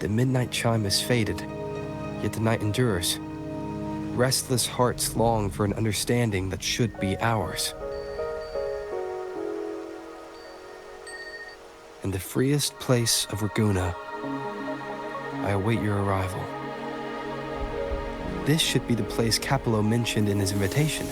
The midnight chime has faded, yet the night endures. Restless hearts long for an understanding that should be ours. In the freest place of Raguna, I await your arrival. This should be the place Capello mentioned in his invitation.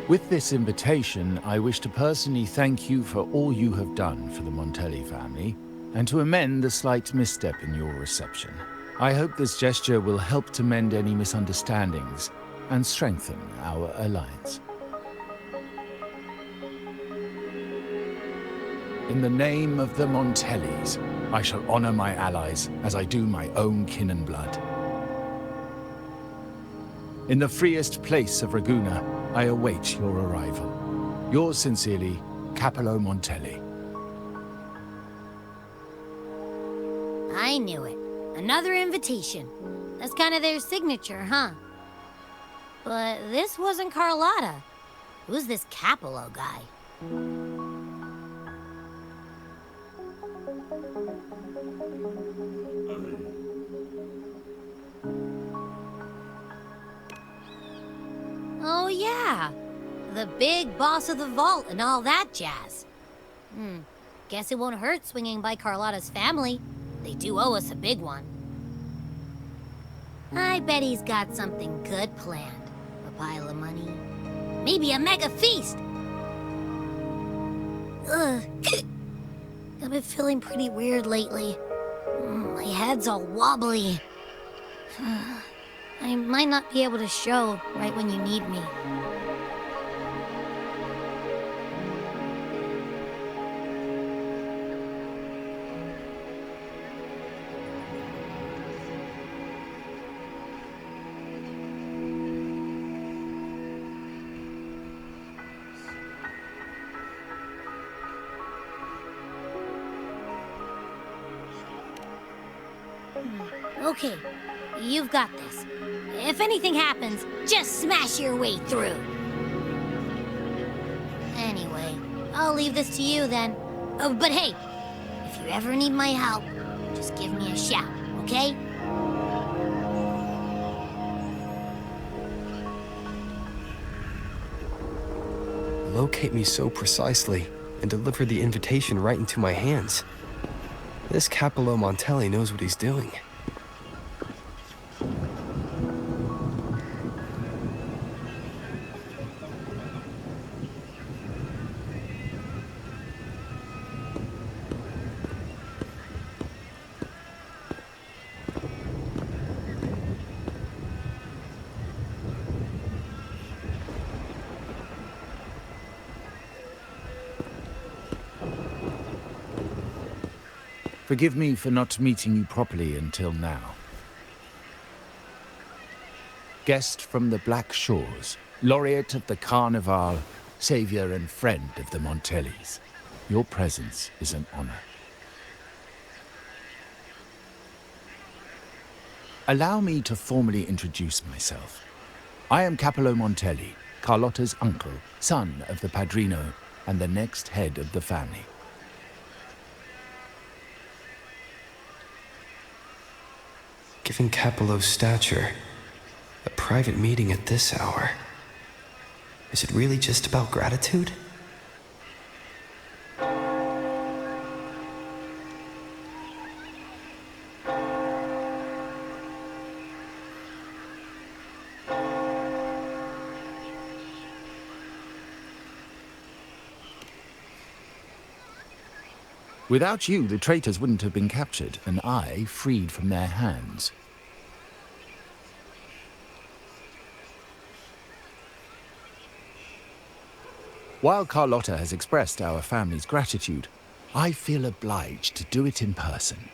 With this invitation, I wish to personally thank you for all you have done for the Montelli family, and to amend the slight misstep in your reception. I hope this gesture will help to mend any misunderstandings and strengthen our alliance. In the name of the Montellis, I shall honor my allies as I do my own kin and blood. In the freest place of Raguna, I await your arrival. Yours sincerely, Capello Montelli. I knew it. Another invitation. That's kind of their signature, huh? But this wasn't Charlotta. Who's this Capello guy? Oh yeah, the big boss of the vault and all that jazz. Guess it won't hurt swinging by Carlotta's family. They do owe us a big one. I bet he's got something good planned. A pile of money. Maybe a mega feast! Ugh. I've been feeling pretty weird lately. My head's all wobbly. I might not be able to show right when you need me. Okay, you've got this. If anything happens, just smash your way through. Anyway, I'll leave this to you then. Oh, but hey, if you ever need my help, just give me a shout, okay? Locate me so precisely and deliver the invitation right into my hands. This Capello Montelli knows what he's doing. Forgive me for not meeting you properly until now. Guest from the Black Shores, laureate of the Carnival, savior and friend of the Montellis. Your presence is an honor. Allow me to formally introduce myself. I am Capello Montelli, Carlotta's uncle, son of the Padrino, and the next head of the family. Given Capello's stature, a private meeting at this hour. Is it really just about gratitude? Without you, the traitors wouldn't have been captured, and I freed from their hands. While Charlotta has expressed our family's gratitude, I feel obliged to do it in person.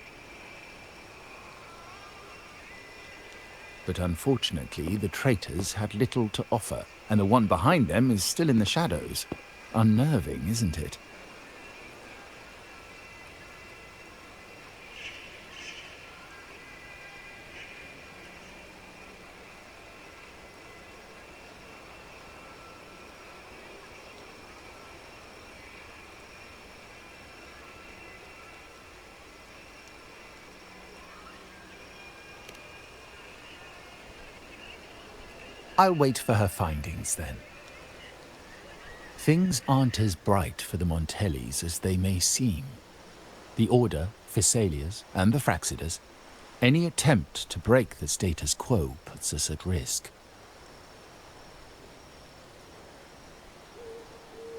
But unfortunately, the traitors had little to offer, and the one behind them is still in the shadows. Unnerving, isn't it? I'll wait for her findings then. Things aren't as bright for the Montellis as they may seem. The Order, Physaelias, and the Fraxidas, any attempt to break the status quo puts us at risk.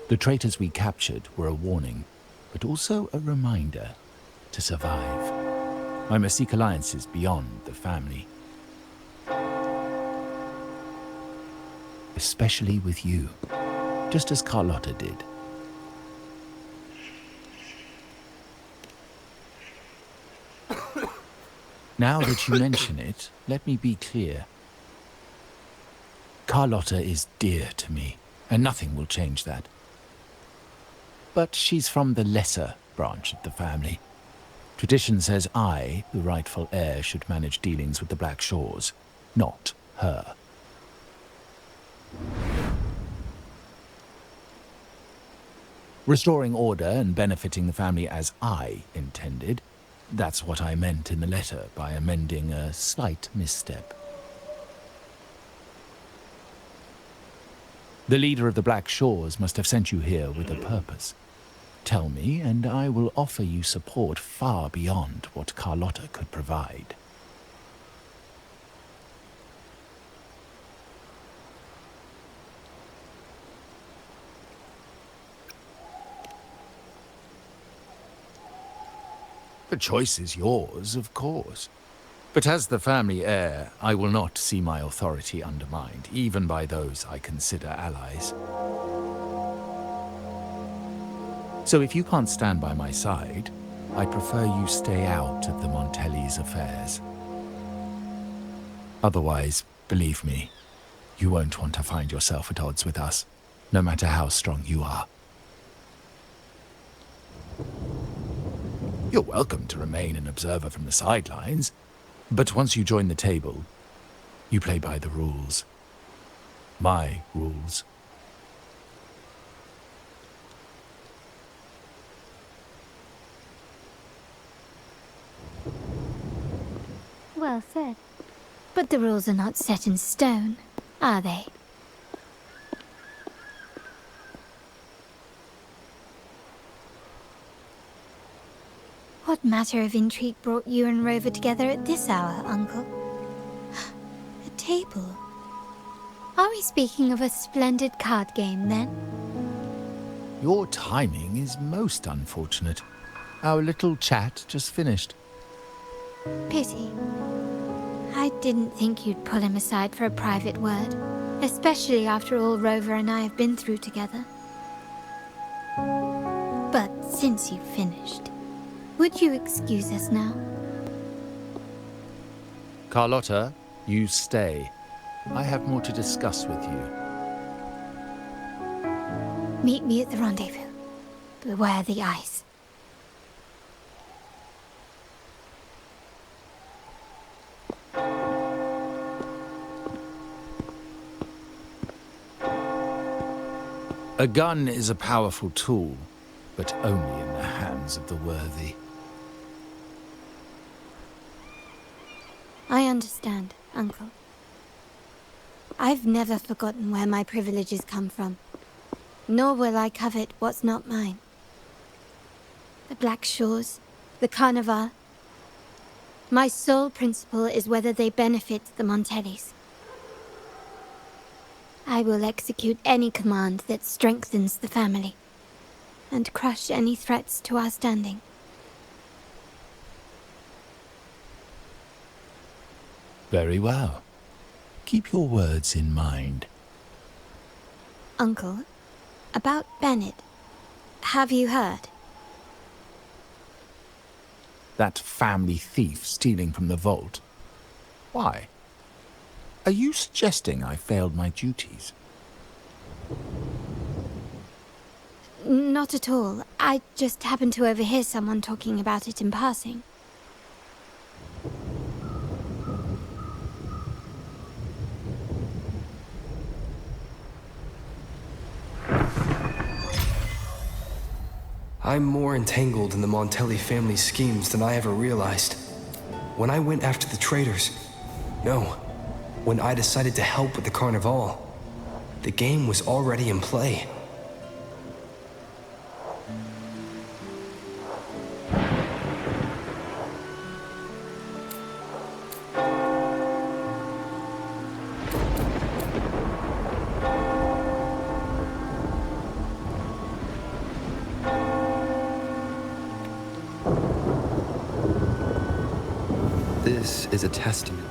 The traitors we captured were a warning, but also a reminder to survive. I must seek alliances beyond the family. Especially with you, just as Charlotta did. Now that you mention it, let me be clear. Charlotta is dear to me, and nothing will change that. But she's from the lesser branch of the family. Tradition says I, the rightful heir, should manage dealings with the Black Shores, not her. Restoring order and benefiting the family as I intended, that's what I meant in the letter by amending a slight misstep. The leader of the Black Shores must have sent you here with a purpose. Tell me, and I will offer you support far beyond what Charlotta could provide. The choice is yours, of course. But as the family heir, I will not see my authority undermined, even by those I consider allies. So if you can't stand by my side, I prefer you stay out of the Montellis' affairs. Otherwise, believe me, you won't want to find yourself at odds with us, no matter how strong you are. You're welcome to remain an observer from the sidelines, but once you join the table, you play by the rules. My rules. Well said. But the rules are not set in stone, are they? What matter of intrigue brought you and Rover together at this hour, Uncle? A table? Are we speaking of a splendid card game, then? Your timing is most unfortunate. Our little chat just finished. Pity. I didn't think you'd pull him aside for a private word, especially after all Rover and I have been through together. But since you've finished, would you excuse us now? Charlotta, you stay. I have more to discuss with you. Meet me at the rendezvous. Beware the ice. A gun is a powerful tool, but only in the hands of the worthy. I understand, Uncle. I've never forgotten where my privileges come from, nor will I covet what's not mine. The Black Shores, the Carnival. My sole principle is whether they benefit the Montellis. I will execute any command that strengthens the family, and crush any threats to our standing. Very well. Keep your words in mind. Uncle, about Bennett, have you heard? That family thief stealing from the vault. Why? Are you suggesting I failed my duties? Not at all. I just happened to overhear someone talking about it in passing. I'm more entangled in the Montelli family's schemes than I ever realized. When I went after the traitors, no. when I decided to help with the carnival. The game was already in play. This is a testament.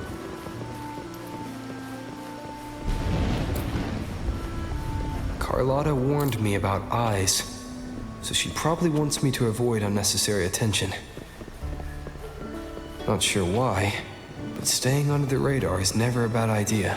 Charlotta warned me about eyes, so she probably wants me to avoid unnecessary attention. Not sure why, but staying under the radar is never a bad idea.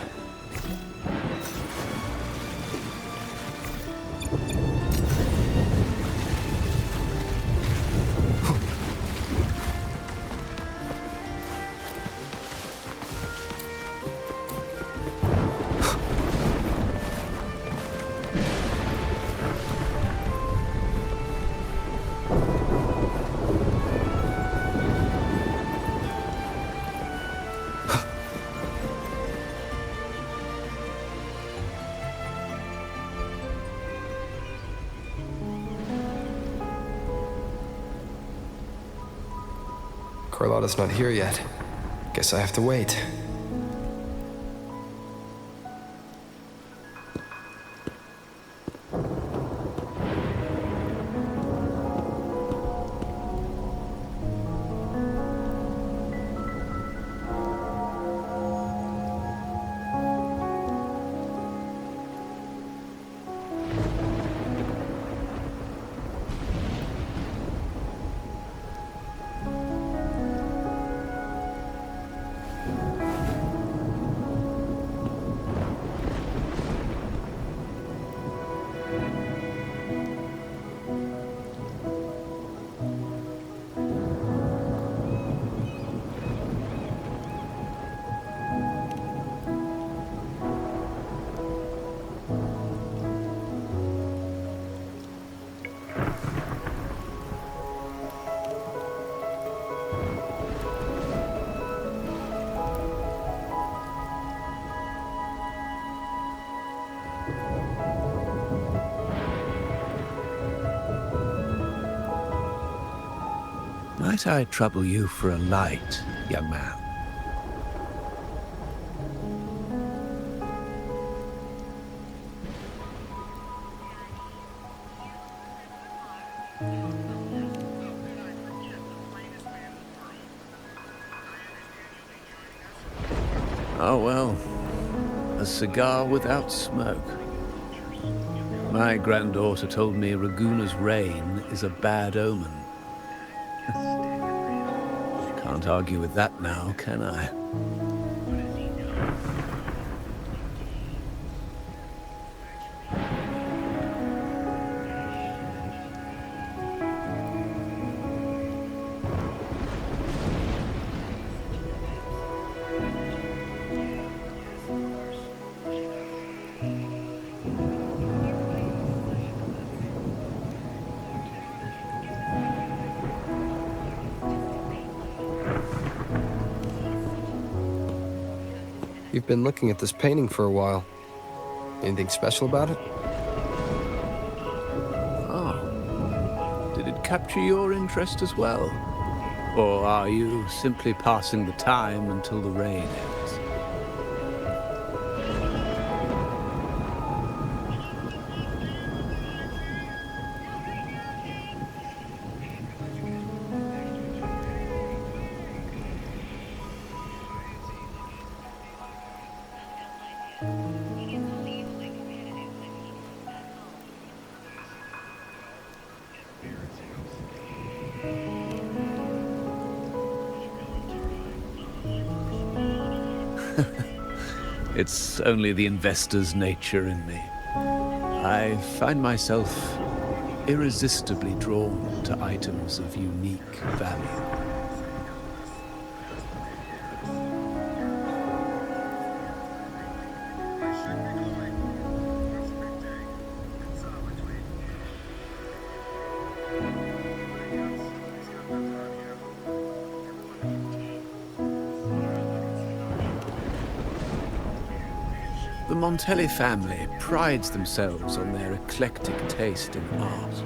Charlotta's not here yet. Guess I have to wait. Might I trouble you for a light, young man? Oh well, a cigar without smoke. My granddaughter told me Raguna's rain is a bad omen. Can't argue with that now, can I? You've been looking at this painting for a while. Anything special about it? Oh. Did it capture your interest as well? Or are you simply passing the time until the rain ends? It's only the investor's nature in me. I find myself irresistibly drawn to items of unique value. The Montelli family prides themselves on their eclectic taste in art.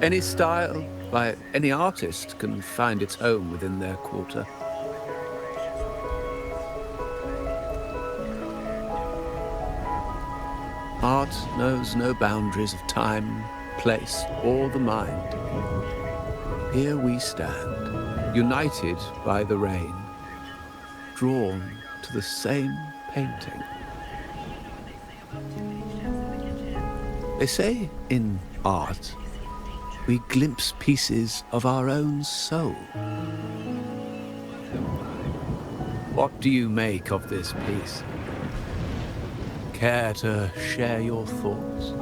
Any style, by any artist, can find its home within their quarter. Art knows no boundaries of time, place, or the mind. Here we stand, united by the rain, drawn to the same painting. They say in art, we glimpse pieces of our own soul. What do you make of this piece? Care to share your thoughts?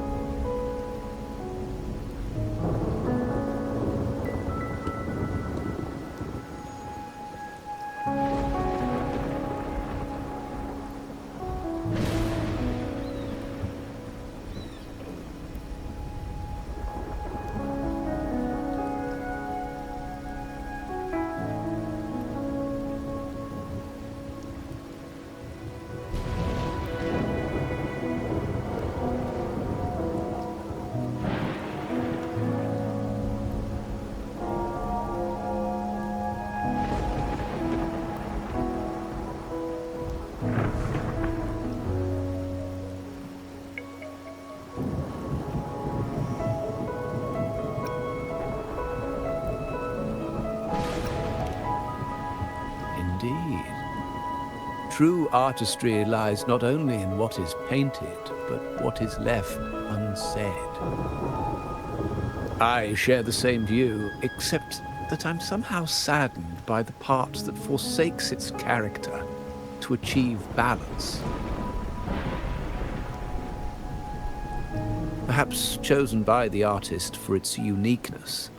Indeed. True artistry lies not only in what is painted, but what is left unsaid. I share the same view, except that I'm somehow saddened by the part that forsakes its character to achieve balance. Perhaps chosen by the artist for its uniqueness.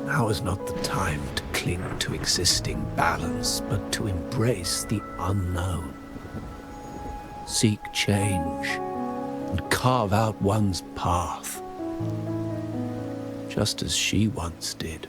Now is not the time to cling to existing balance, but to embrace the unknown. Seek change and carve out one's path, just as she once did.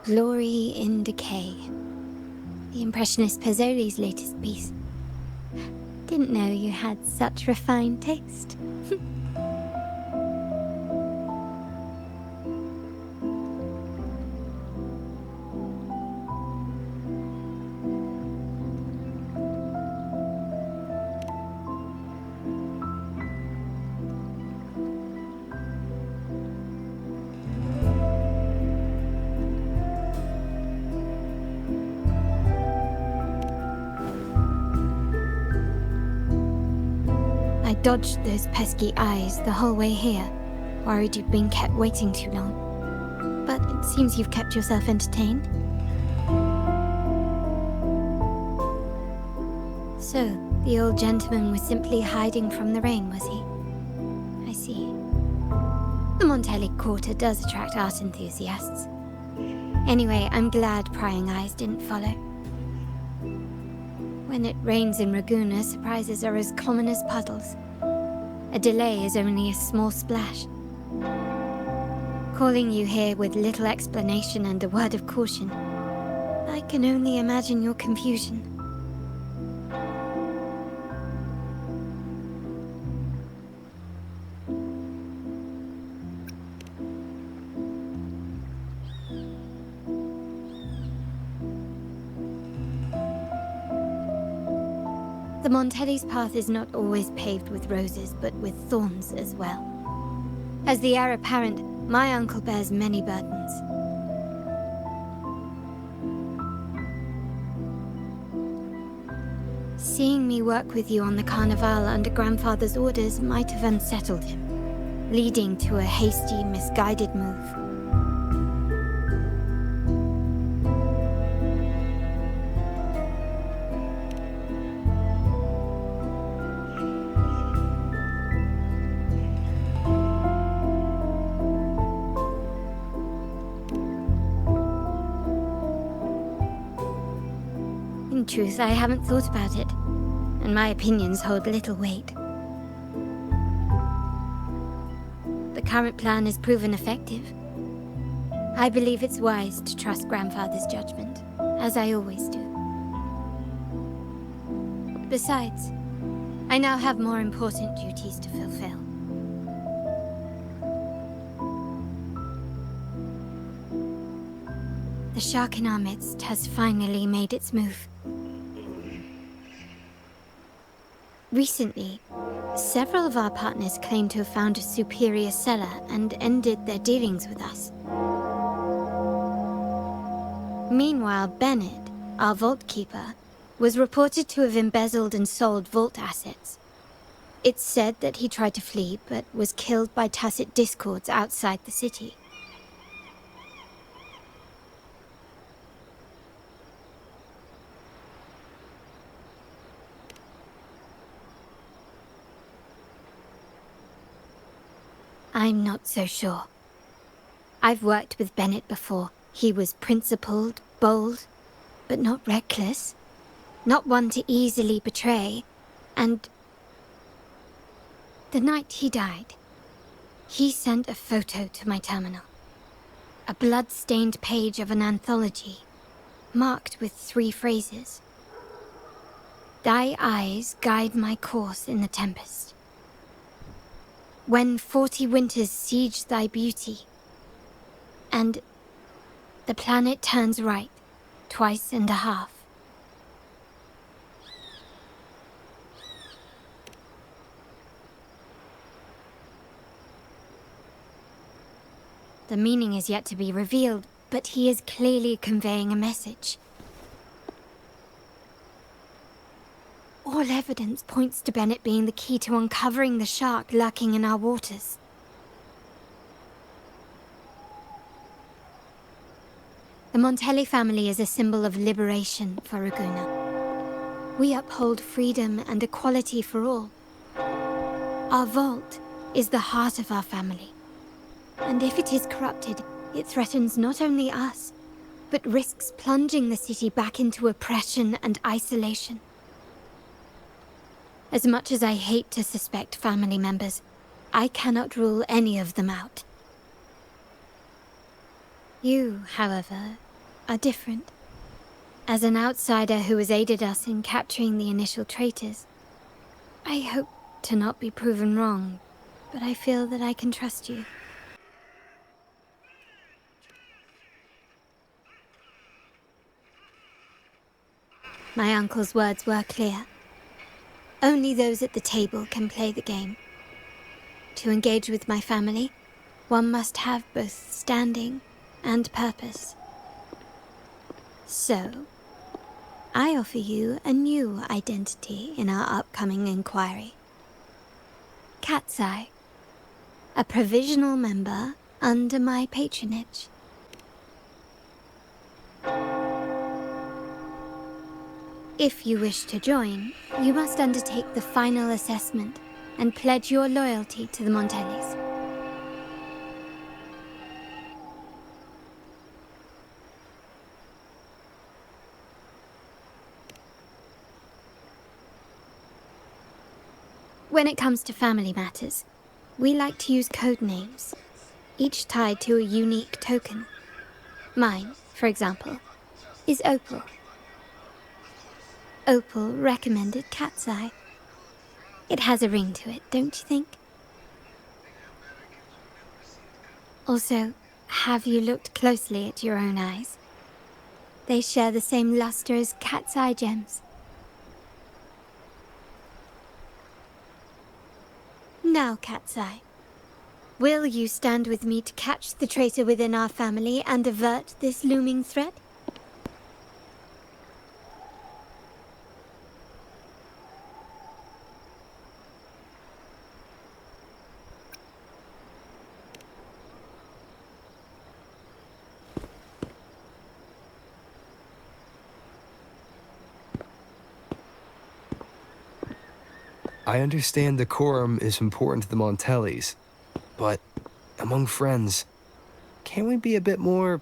Glory in Decay. The Impressionist Pazzoli's latest piece. Didn't know you had such refined taste. I dodged those pesky eyes the whole way here, worried you'd been kept waiting too long. But it seems you've kept yourself entertained. So, the old gentleman was simply hiding from the rain, was he? I see. The Montelli Quarter does attract art enthusiasts. Anyway, I'm glad prying eyes didn't follow. When it rains in Ragusa, surprises are as common as puddles. A delay is only a small splash. Calling you here with little explanation and a word of caution, I can only imagine your confusion. The Montelli's path is not always paved with roses, but with thorns as well. As the heir apparent, my uncle bears many burdens. Seeing me work with you on the Carnival under Grandfather's orders might have unsettled him, leading to a hasty, misguided move. In truth, I haven't thought about it, and my opinions hold little weight. The current plan has proven effective. I believe it's wise to trust Grandfather's judgment, as I always do. Besides, I now have more important duties to fulfill. The shark in our midst has finally made its move. Recently, several of our partners claimed to have found a superior cellar and ended their dealings with us. Meanwhile, Bennett, our vault keeper, was reported to have embezzled and sold vault assets. It's said that he tried to flee, but was killed by tacit discords outside the city. I'm not so sure. I've worked with Bennett before. He was principled, bold, but not reckless. Not one to easily betray. And the night he died, he sent a photo to my terminal. A blood-stained page of an anthology, marked with 3 phrases. Thy eyes guide my course in the tempest. When 40 winters siege thy beauty, and the planet turns right, 2.5 times. The meaning is yet to be revealed, but he is clearly conveying a message. All evidence points to Bennett being the key to uncovering the shark lurking in our waters. The Montelli family is a symbol of liberation for Raguna. We uphold freedom and equality for all. Our vault is the heart of our family. And if it is corrupted, it threatens not only us, but risks plunging the city back into oppression and isolation. As much as I hate to suspect family members, I cannot rule any of them out. You, however, are different. As an outsider who has aided us in capturing the initial traitors, I hope to not be proven wrong, but I feel that I can trust you. My uncle's words were clear. Only those at the table can play the game. To engage with my family, one must have both standing and purpose. So, I offer you a new identity in our upcoming inquiry. Cat's Eye, a provisional member under my patronage. If you wish to join, you must undertake the final assessment and pledge your loyalty to the Montellis. When it comes to family matters, we like to use code names, each tied to a unique token. Mine, for example, is Opal. Opal recommended Cat's Eye. It has a ring to it, don't you think? Also, have you looked closely at your own eyes? They share the same luster as Cat's Eye gems. Now, Cat's Eye, will you stand with me to catch the traitor within our family and avert this looming threat? I understand decorum is important to the Montellis, but among friends, can't we be a bit more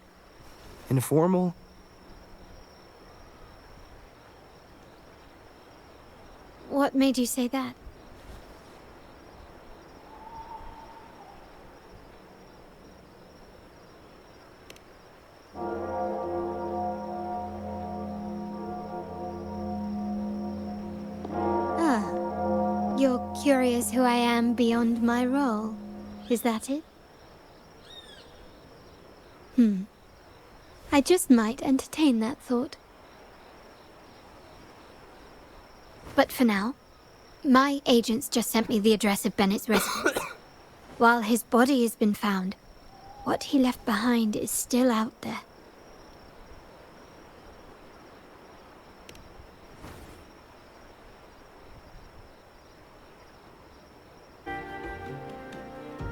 informal? What made you say that? Ah, you're curious who I am beyond my role. Is that it? I just might entertain that thought. But for now, my agents just sent me the address of Bennett's residence. While his body has been found, what he left behind is still out there.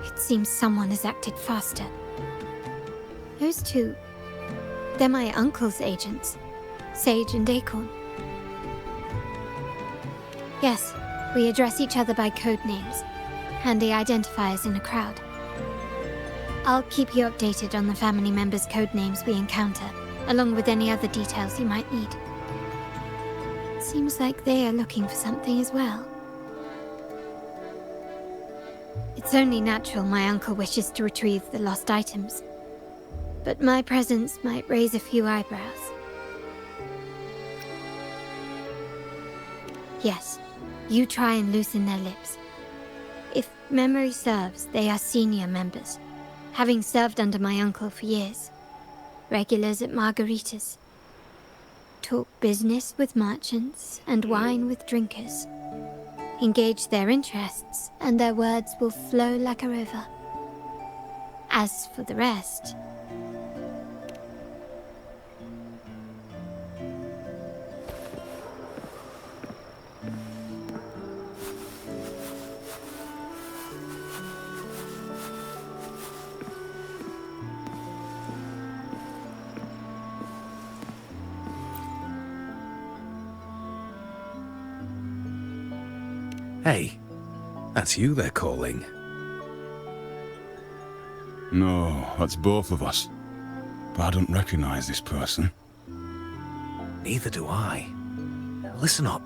It seems someone has acted faster. Those two, they're my uncle's agents, Sage and Acorn. Yes, we address each other by code names, handy identifiers in a crowd. I'll keep you updated on the family members' code names we encounter, along with any other details you might need. Seems like they are looking for something as well. It's only natural my uncle wishes to retrieve the lost items, but my presence might raise a few eyebrows. Yes, you try and loosen their lips. If memory serves, they are senior members, having served under my uncle for years. Regulars at margaritas. Talk business with merchants and wine with drinkers. Engage their interests, and their words will flow like a river. As for the rest... Hey, that's you they're calling. No, that's both of us. But I don't recognize this person. Neither do I. Listen up.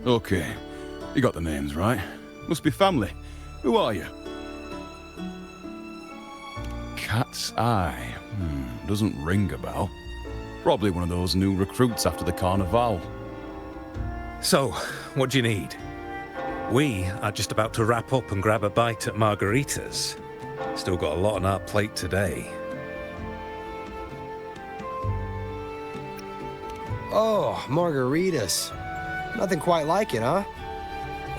Okay, you got the names right. Must be family. Who are you? Cat's Eye. Doesn't ring a bell. Probably one of those new recruits after the Carnival. So, what do you need? We are just about to wrap up and grab a bite at margaritas. Still got a lot on our plate today. Oh, margaritas. Nothing quite like it, huh?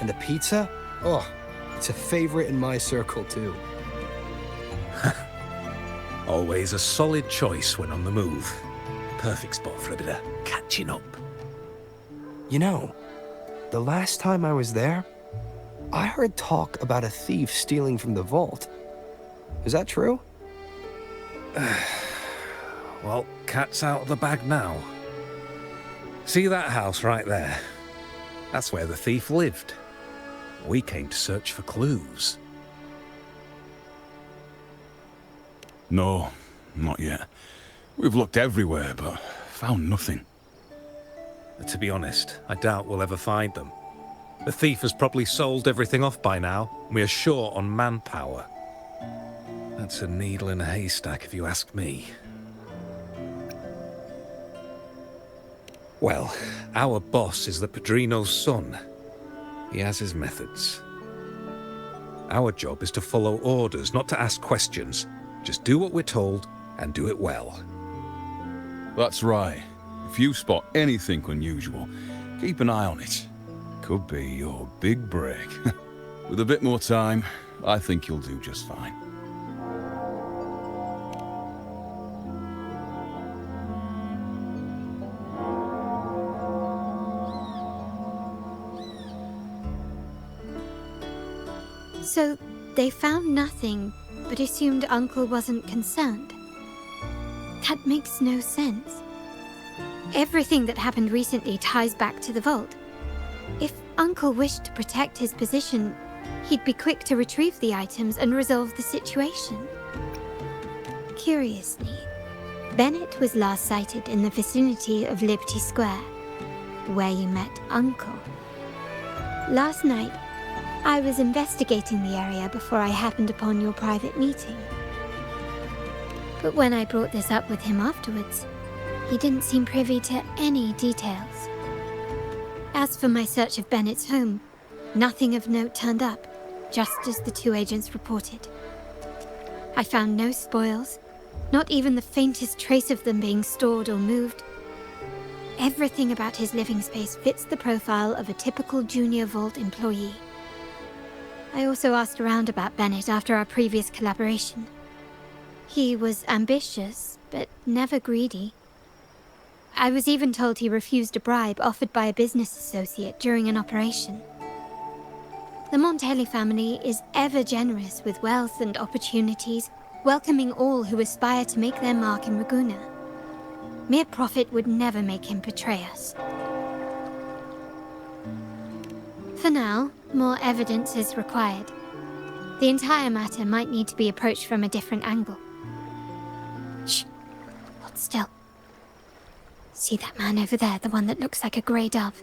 And the pizza? Oh, it's a favorite in my circle, too. Always a solid choice when on the move. Perfect spot for a bit of catching up. You know, the last time I was there, I heard talk about a thief stealing from the vault. Is that true? Well, cat's out of the bag now. See that house right there? That's where the thief lived. We came to search for clues. No, not yet. We've looked everywhere, but found nothing. To be honest, I doubt we'll ever find them. The thief has probably sold everything off by now, and we are short on manpower. That's a needle in a haystack, if you ask me. Well, our boss is the Padrino's son. He has his methods. Our job is to follow orders, not to ask questions. Just do what we're told, and do it well. That's right. If you spot anything unusual, keep an eye on it. Could be your big break. With a bit more time, I think you'll do just fine. So, they found nothing, but assumed Uncle wasn't concerned. That makes no sense. Everything that happened recently ties back to the vault. If Uncle wished to protect his position, he'd be quick to retrieve the items and resolve the situation. Curiously, Bennett was last sighted in the vicinity of Liberty Square, where you met Uncle. Last night, I was investigating the area before I happened upon your private meeting. But when I brought this up with him afterwards, he didn't seem privy to any details. As for my search of Bennett's home, nothing of note turned up, just as the two agents reported. I found no spoils, not even the faintest trace of them being stored or moved. Everything about his living space fits the profile of a typical Junior Vault employee. I also asked around about Bennett after our previous collaboration. He was ambitious, but never greedy. I was even told he refused a bribe offered by a business associate during an operation. The Montelli family is ever generous with wealth and opportunities, welcoming all who aspire to make their mark in Ragusa. Mere profit would never make him betray us. For now, more evidence is required. The entire matter might need to be approached from a different angle. Shh! Hold still. See that man over there, the one that looks like a grey dove?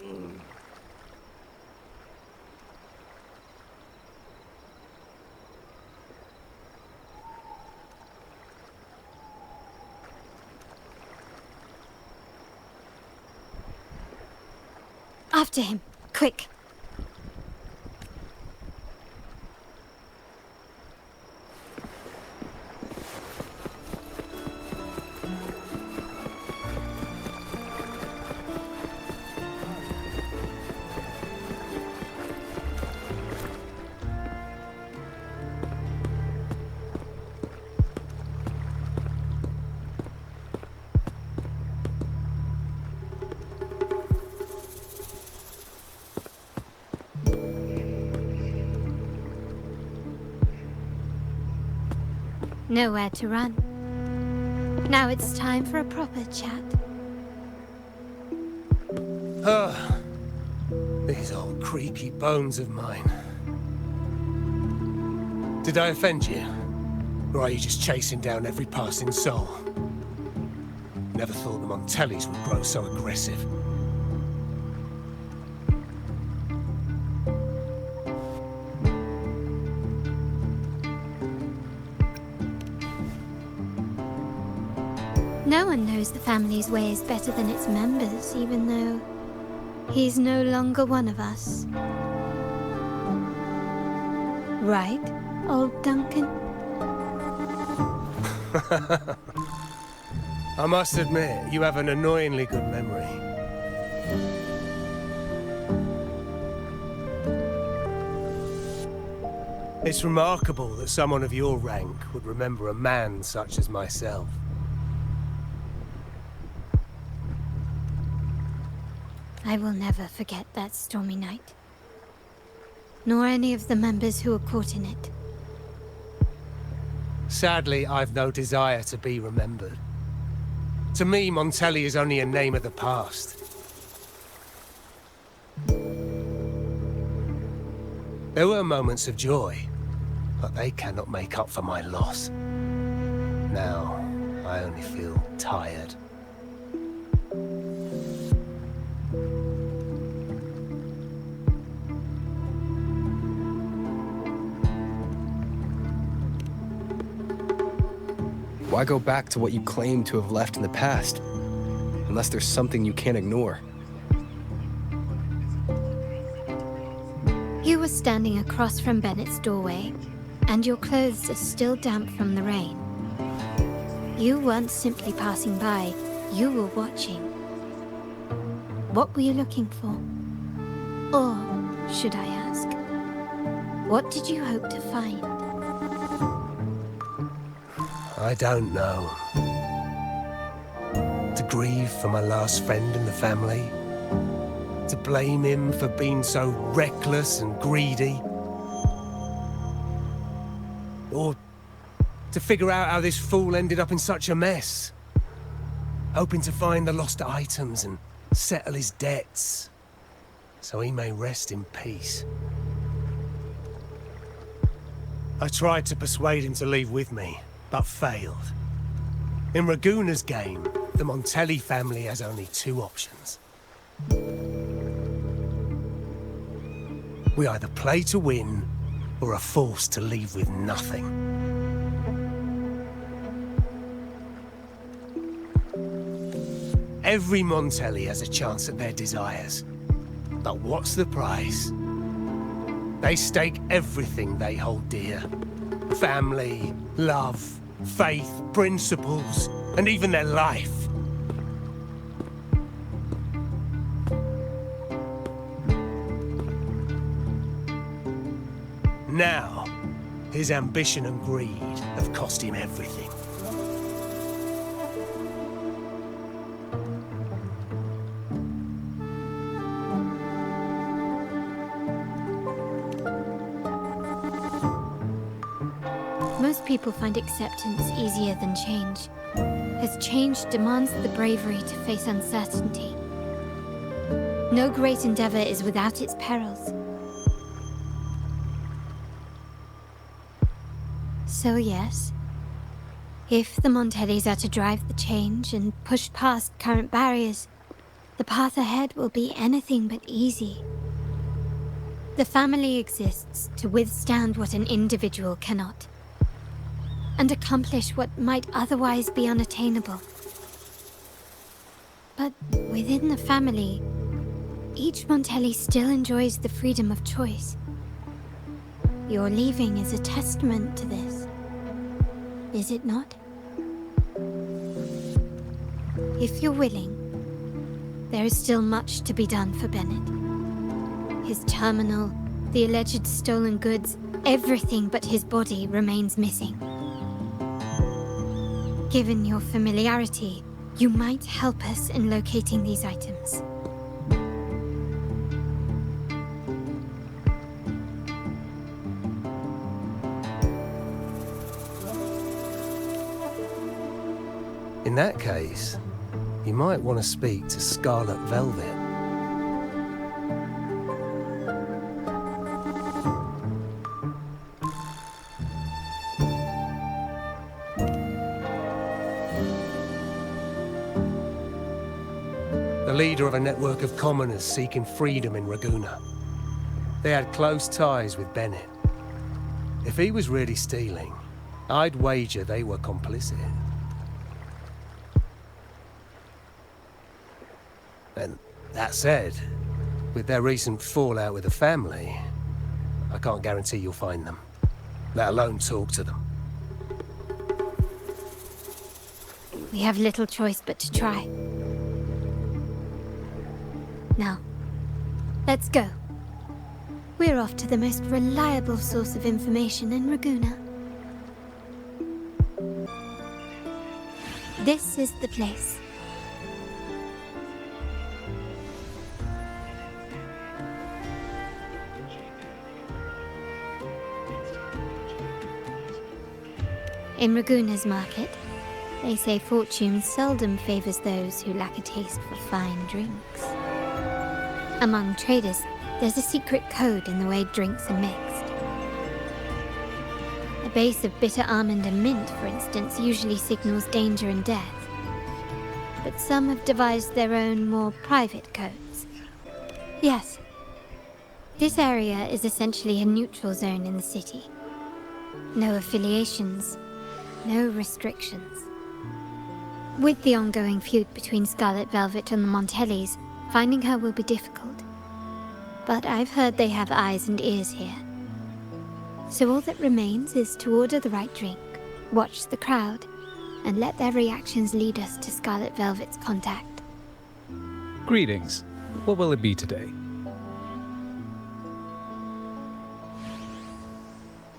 After him, quick! Nowhere to run. Now it's time for a proper chat. These old creaky bones of mine. Did I offend you? Or are you just chasing down every passing soul? Never thought the Montellis would grow so aggressive. No one knows the family's ways better than its members, even though he's no longer one of us. Right, old Duncan? I must admit, you have an annoyingly good memory. It's remarkable that someone of your rank would remember a man such as myself. I will never forget that stormy night. Nor any of the members who were caught in it. Sadly, I've no desire to be remembered. To me, Montelli is only a name of the past. There were moments of joy, but they cannot make up for my loss. Now, I only feel tired. Why go back to what you claim to have left in the past? Unless there's something you can't ignore. You were standing across from Bennett's doorway, and your clothes are still damp from the rain. You weren't simply passing by, you were watching. What were you looking for? Or, should I ask, what did you hope to find? I don't know. To grieve for my last friend in the family? To blame him for being so reckless and greedy? Or to figure out how this fool ended up in such a mess? hoping to find the lost items and settle his debts, so he may rest in peace. I tried to persuade him to leave with me, but failed. In Raguna's game, the Montelli family has only two options. We either play to win, or are forced to leave with nothing. Every Montelli has a chance at their desires. But what's the price? They stake everything they hold dear. Family, love, faith, principles, and even their life. Now, his ambition and greed have cost him everything. Most people find acceptance easier than change, as change demands the bravery to face uncertainty. No great endeavor is without its perils. So yes, if the Montellis are to drive the change and push past current barriers, the path ahead will be anything but easy. The family exists to withstand what an individual cannot, and accomplish what might otherwise be unattainable. But within the family, each Montelli still enjoys the freedom of choice. Your leaving is a testament to this, is it not? If you're willing, there is still much to be done for Bennett. His terminal, the alleged stolen goods, everything but his body remains missing. Given your familiarity, you might help us in locating these items. In that case, you might want to speak to Scarlet Velvet. The leader of a network of commoners seeking freedom in Raguna. They had close ties with Bennett. If he was really stealing, I'd wager they were complicit. And that said, with their recent fallout with the family, I can't guarantee you'll find them, let alone talk to them. We have little choice but to try. Now, let's go. We're off to the most reliable source of information in Raguna. This is the place. In Raguna's market, they say fortune seldom favors those who lack a taste for fine drinks. Among traders, there's a secret code in the way drinks are mixed. A base of bitter almond and mint, for instance, usually signals danger and death. But some have devised their own, more private codes. Yes, this area is essentially a neutral zone in the city. No affiliations, no restrictions. With the ongoing feud between Scarlet Velvet and the Montellis, finding her will be difficult. But I've heard they have eyes and ears here. So all that remains is to order the right drink, watch the crowd, and let their reactions lead us to Scarlet Velvet's contact. Greetings. What will it be today?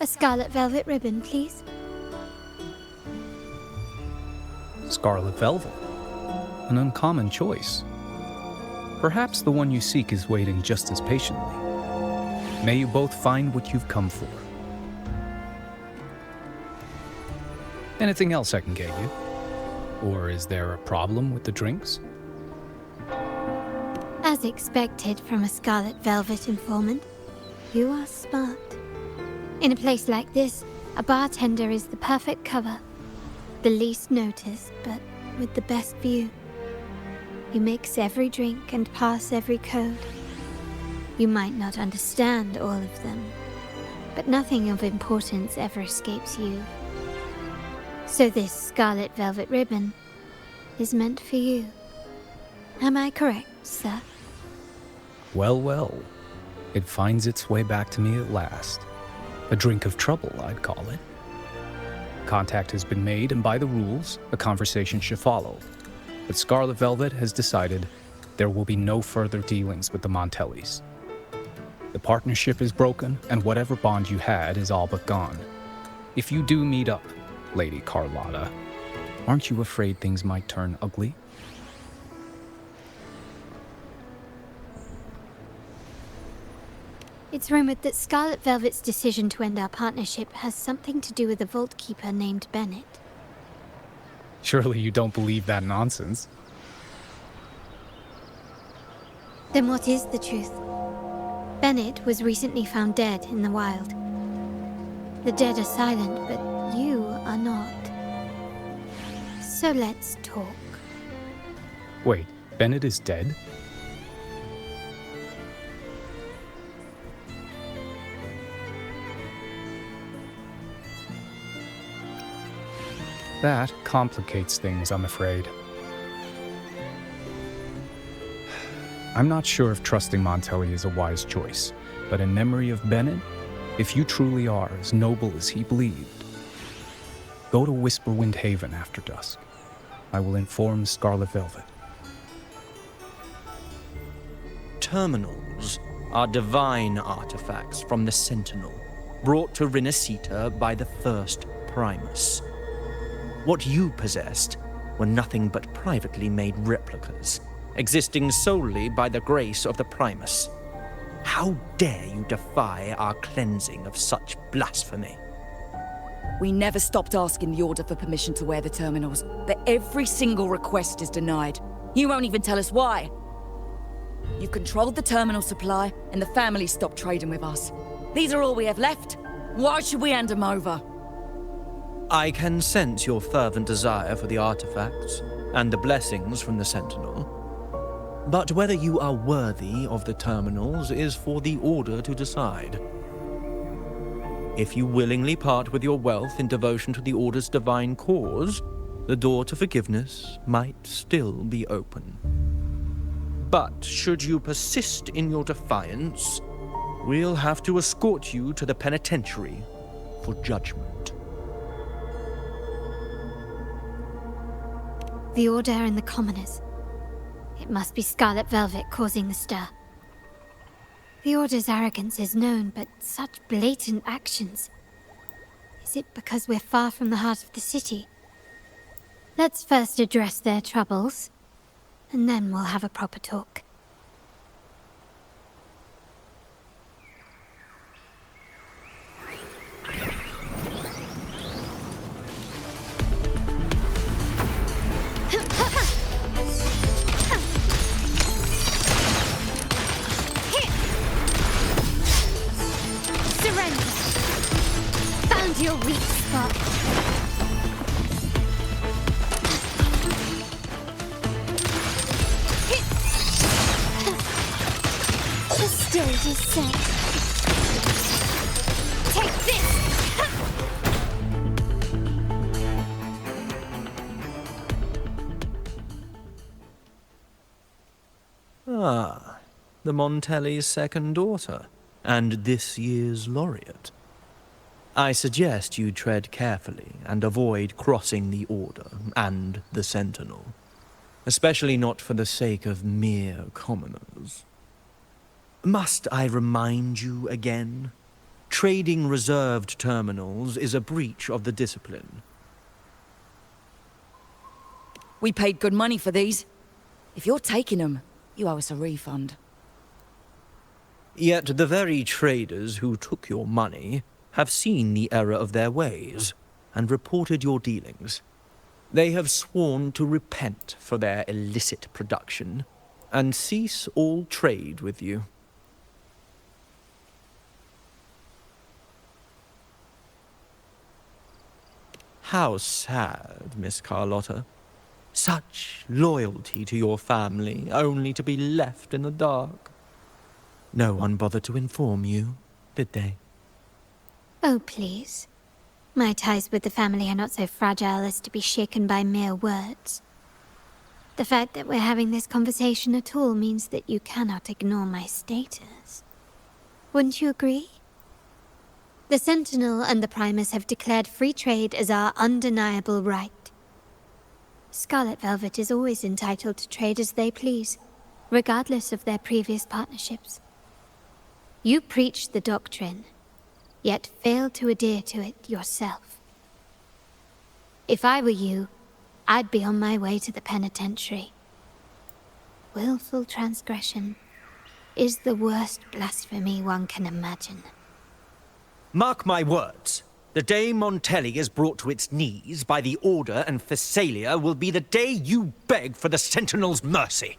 A Scarlet Velvet ribbon, please. Scarlet Velvet. An uncommon choice. Perhaps the one you seek is waiting just as patiently. May you both find what you've come for. Anything else I can get you? Or is there a problem with the drinks? As expected from a Scarlet Velvet informant, you are smart. In a place like this, a bartender is the perfect cover. The least noticed, but with the best view. You mix every drink and pass every code. You might not understand all of them, but nothing of importance ever escapes you. So this Scarlet Velvet ribbon is meant for you. Am I correct, sir? Well, well. It finds its way back to me at last. A drink of trouble, I'd call it. Contact has been made, and by the rules, a conversation should follow. But Scarlet Velvet has decided there will be no further dealings with the Montellis. The partnership is broken, and whatever bond you had is all but gone. If you do meet up, Lady Charlotta, aren't you afraid things might turn ugly? It's rumored that Scarlet Velvet's decision to end our partnership has something to do with a vault keeper named Bennett. Surely you don't believe that nonsense. Then what is the truth? Bennett was recently found dead in the wild. The dead are silent, but you are not. So let's talk. Wait, Bennett is dead? That complicates things, I'm afraid. I'm not sure if trusting Montelli is a wise choice, but in memory of Bennett, if you truly are as noble as he believed, go to Whisperwind Haven after dusk. I will inform Scarlet Velvet. Terminals are divine artifacts from the Sentinel, brought to Rinascita by the first Primus. What you possessed were nothing but privately made replicas, existing solely by the grace of the Primus. How dare you defy our cleansing of such blasphemy? We never stopped asking the Order for permission to wear the terminals, but every single request is denied. You won't even tell us why. You've controlled the terminal supply, and the family stopped trading with us. These are all we have left. Why should we hand them over? I can sense your fervent desire for the artifacts and the blessings from the Sentinel. But whether you are worthy of the terminals is for the Order to decide. If you willingly part with your wealth in devotion to the Order's divine cause, the door to forgiveness might still be open. But should you persist in your defiance, we'll have to escort you to the penitentiary for judgment. The Order and the commoners. It must be Scarlet Velvet causing the stir. The Order's arrogance is known, but such blatant actions. Is it because we're far from the heart of the city? Let's first address their troubles, and then we'll have a proper talk. Your weak spot. The stage is set. Take this! Ah, the Montelli's second daughter, and this year's laureate. I suggest you tread carefully and avoid crossing the Order and the Sentinel, especially not for the sake of mere commoners. Must I remind you again? Trading reserved terminals is a breach of the discipline. We paid good money for these. If you're taking them, you owe us a refund. Yet the very traders who took your money have seen the error of their ways and reported your dealings. They have sworn to repent for their illicit production and cease all trade with you. How sad, Miss Charlotta. Such loyalty to your family, only to be left in the dark. No one bothered to inform you, did they? Oh, please. My ties with the family are not so fragile as to be shaken by mere words. The fact that we're having this conversation at all means that you cannot ignore my status. Wouldn't you agree? The Sentinel and the Primus have declared free trade as our undeniable right. Scarlet Velvet is always entitled to trade as they please, regardless of their previous partnerships. You preach the doctrine, yet fail to adhere to it yourself. If I were you, I'd be on my way to the penitentiary. Willful transgression is the worst blasphemy one can imagine. Mark my words. The day Montelli is brought to its knees by the Order and Phasalia will be the day you beg for the Sentinel's mercy.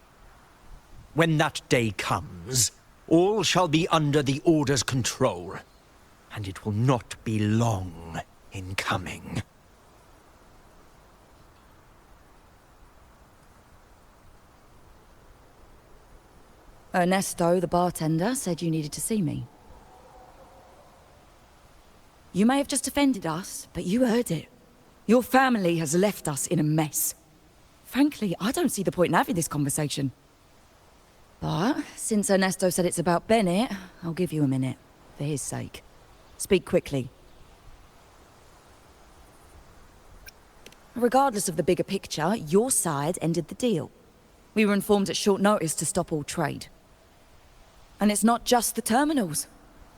When that day comes, all shall be under the Order's control, and it will not be long in coming. Ernesto, the bartender, said you needed to see me. You may have just offended us, but you heard it. Your family has left us in a mess. Frankly, I don't see the point in having this conversation. But since Ernesto said it's about Bennett, I'll give you a minute, for his sake. Speak quickly. Regardless of the bigger picture, your side ended the deal. We were informed at short notice to stop all trade. And it's not just the terminals.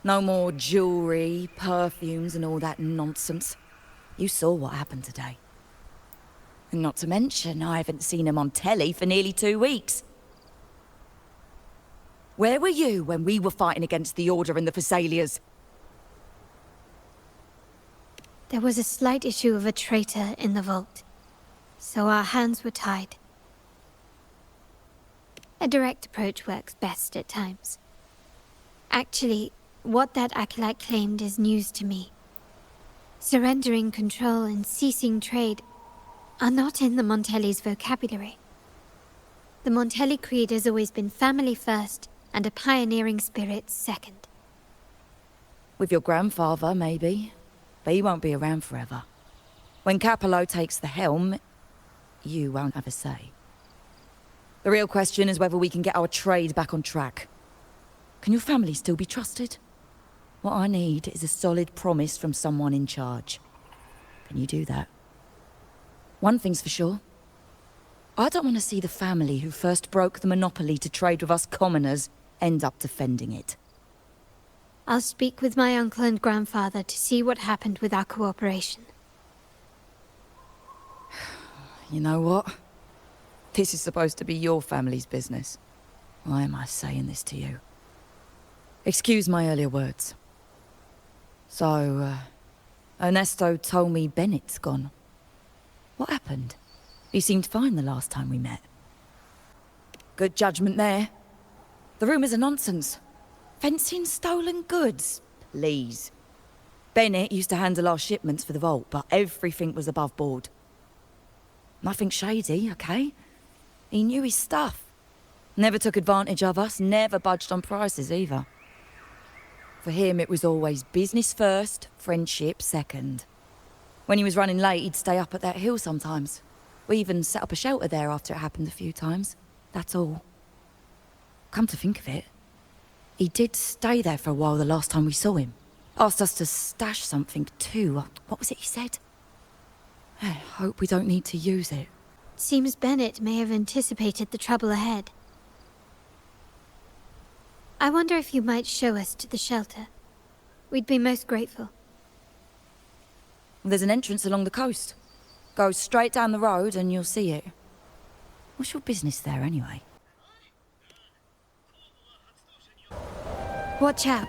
No more jewelry, perfumes, and all that nonsense. You saw what happened today. And not to mention, I haven't seen him on telly for nearly 2 weeks. Where were you when we were fighting against the Order and the Phasalias? There was a slight issue of a traitor in the vault, so our hands were tied. A direct approach works best at times. Actually, what that acolyte claimed is news to me. Surrendering control and ceasing trade are not in the Montelli's vocabulary. The Montelli creed has always been family first and a pioneering spirit second. With your grandfather, maybe. But he won't be around forever. When Capello takes the helm, you won't have a say. The real question is whether we can get our trade back on track. Can your family still be trusted? What I need is a solid promise from someone in charge. Can you do that? One thing's for sure. I don't want to see the family who first broke the monopoly to trade with us commoners end up defending it. I'll speak with my uncle and grandfather to see what happened with our cooperation. You know what? This is supposed to be your family's business. Why am I saying this to you? Excuse my earlier words. So, Ernesto told me Bennett's gone. What happened? He seemed fine the last time we met. Good judgment there. The rumours are nonsense. Fencing stolen goods? Please. Bennett used to handle our shipments for the vault, but everything was above board. Nothing shady, okay? He knew his stuff. Never took advantage of us, never budged on prices either. For him, it was always business first, friendship second. When he was running late, he'd stay up at that hill sometimes. We even set up a shelter there after it happened a few times. That's all. Come to think of it, he did stay there for a while the last time we saw him. Asked us to stash something too. What was it he said? I hope we don't need to use it. Seems Bennett may have anticipated the trouble ahead. I wonder if you might show us to the shelter. We'd be most grateful. There's an entrance along the coast. Go straight down the road and you'll see it. What's your business there anyway? Watch out.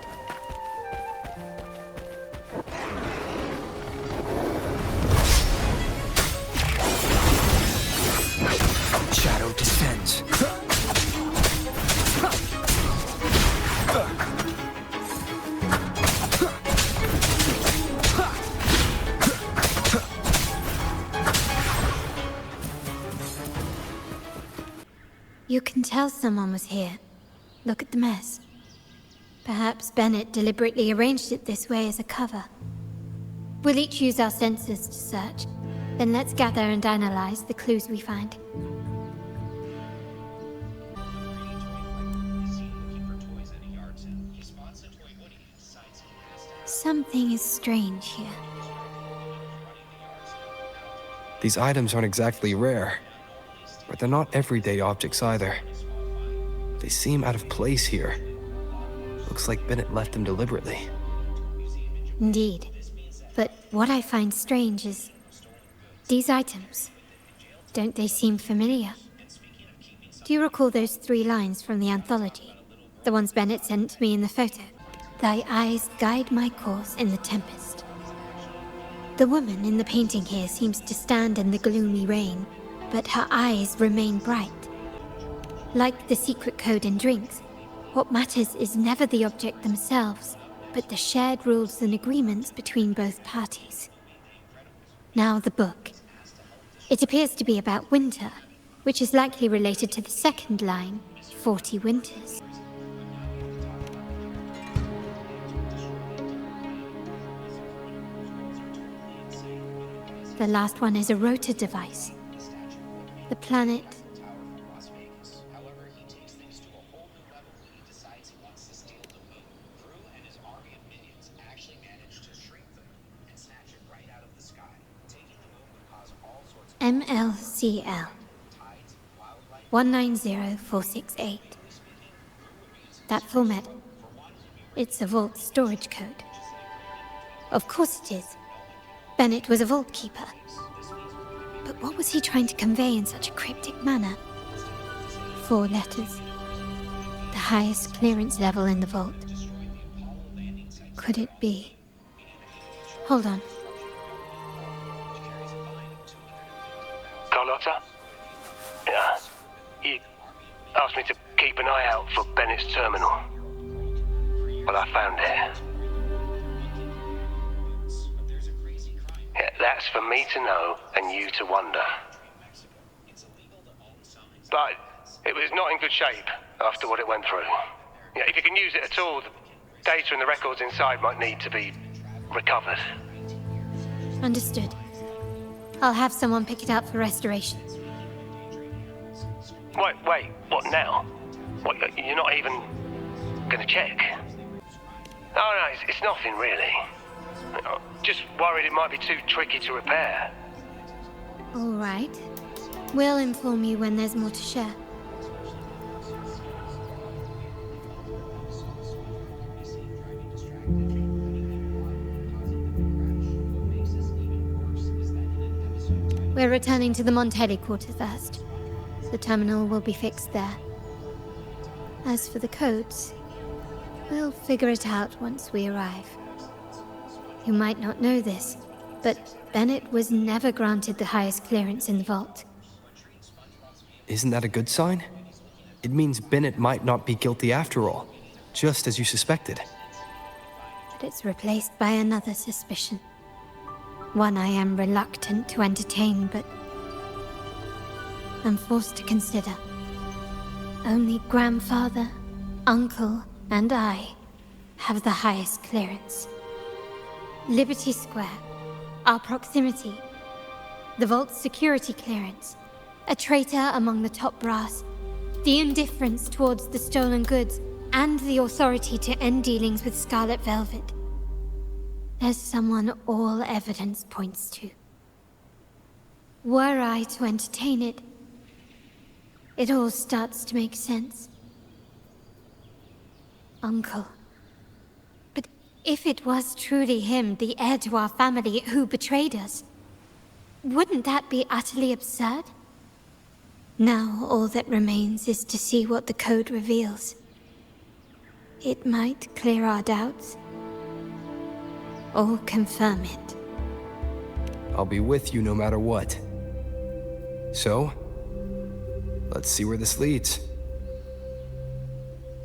You can tell someone was here. Look at the mess. Perhaps Bennett deliberately arranged it this way as a cover. We'll each use our senses to search. Then let's gather and analyze the clues we find. Something is strange here. These items aren't exactly rare, but they're not everyday objects either. They seem out of place here. Looks like Bennett left them deliberately. Indeed. But what I find strange is these items. Don't they seem familiar? Do you recall those 3 lines from the anthology? The ones Bennett sent me in the photo? Thy eyes guide my course in the tempest. The woman in the painting here seems to stand in the gloomy rain, but her eyes remain bright. Like the secret code in drinks, what matters is never the object themselves, but the shared rules and agreements between both parties. Now the book. It appears to be about winter, which is likely related to the second line, 40 winters. The last one is a rotor device. The planet... MLCL 190468. That format. It's a vault storage code. Of course it is. Bennett was a vault keeper. But what was he trying to convey in such a cryptic manner? 4 letters. The highest clearance level in the vault. Could it be? Hold on. Charlotta? Yeah. You asked me to keep an eye out for Bennett's terminal. Well, I found it. Yeah, that's for me to know and you to wonder. But it was not in good shape after what it went through. Yeah, if you can use it at all, the data and the records inside might need to be recovered. Understood. I'll have someone pick it up for restoration. Wait, what now? What, you're not even gonna check? Oh no, it's nothing really. I'm just worried it might be too tricky to repair. All right. We'll inform you when there's more to share. We're returning to the Montelli quarter first. The terminal will be fixed there. As for the codes, we'll figure it out once we arrive. You might not know this, but Bennett was never granted the highest clearance in the vault. Isn't that a good sign? It means Bennett might not be guilty after all, just as you suspected. But it's replaced by another suspicion. One I am reluctant to entertain, but I'm forced to consider. Only grandfather, uncle, and I have the highest clearance. Liberty Square, our proximity, the vault's security clearance, a traitor among the top brass, the indifference towards the stolen goods, and the authority to end dealings with Scarlet Velvet. There's someone all evidence points to. Were I to entertain it, it all starts to make sense. Uncle. But if it was truly him, the heir to our family, who betrayed us, wouldn't that be utterly absurd? Now all that remains is to see what the code reveals. It might clear our doubts, or confirm it. I'll be with you no matter what. So, let's see where this leads.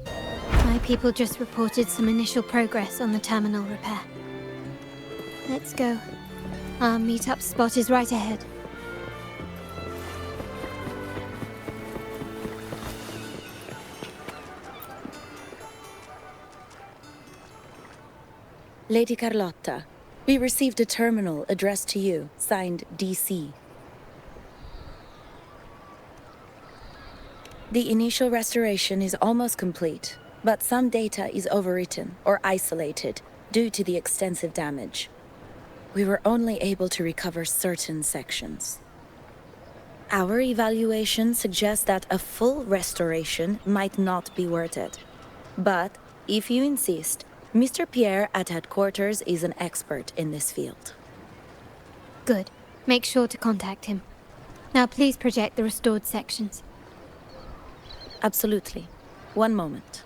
My people just reported some initial progress on the terminal repair. Let's go. Our meet-up spot is right ahead. Lady Charlotta, we received a terminal addressed to you, signed DC. The initial restoration is almost complete, but some data is overwritten or isolated due to the extensive damage. We were only able to recover certain sections. Our evaluation suggests that a full restoration might not be worth it. But, if you insist, Mr. Pierre at headquarters is an expert in this field. Good. Make sure to contact him. Now please project the restored sections. Absolutely. One moment.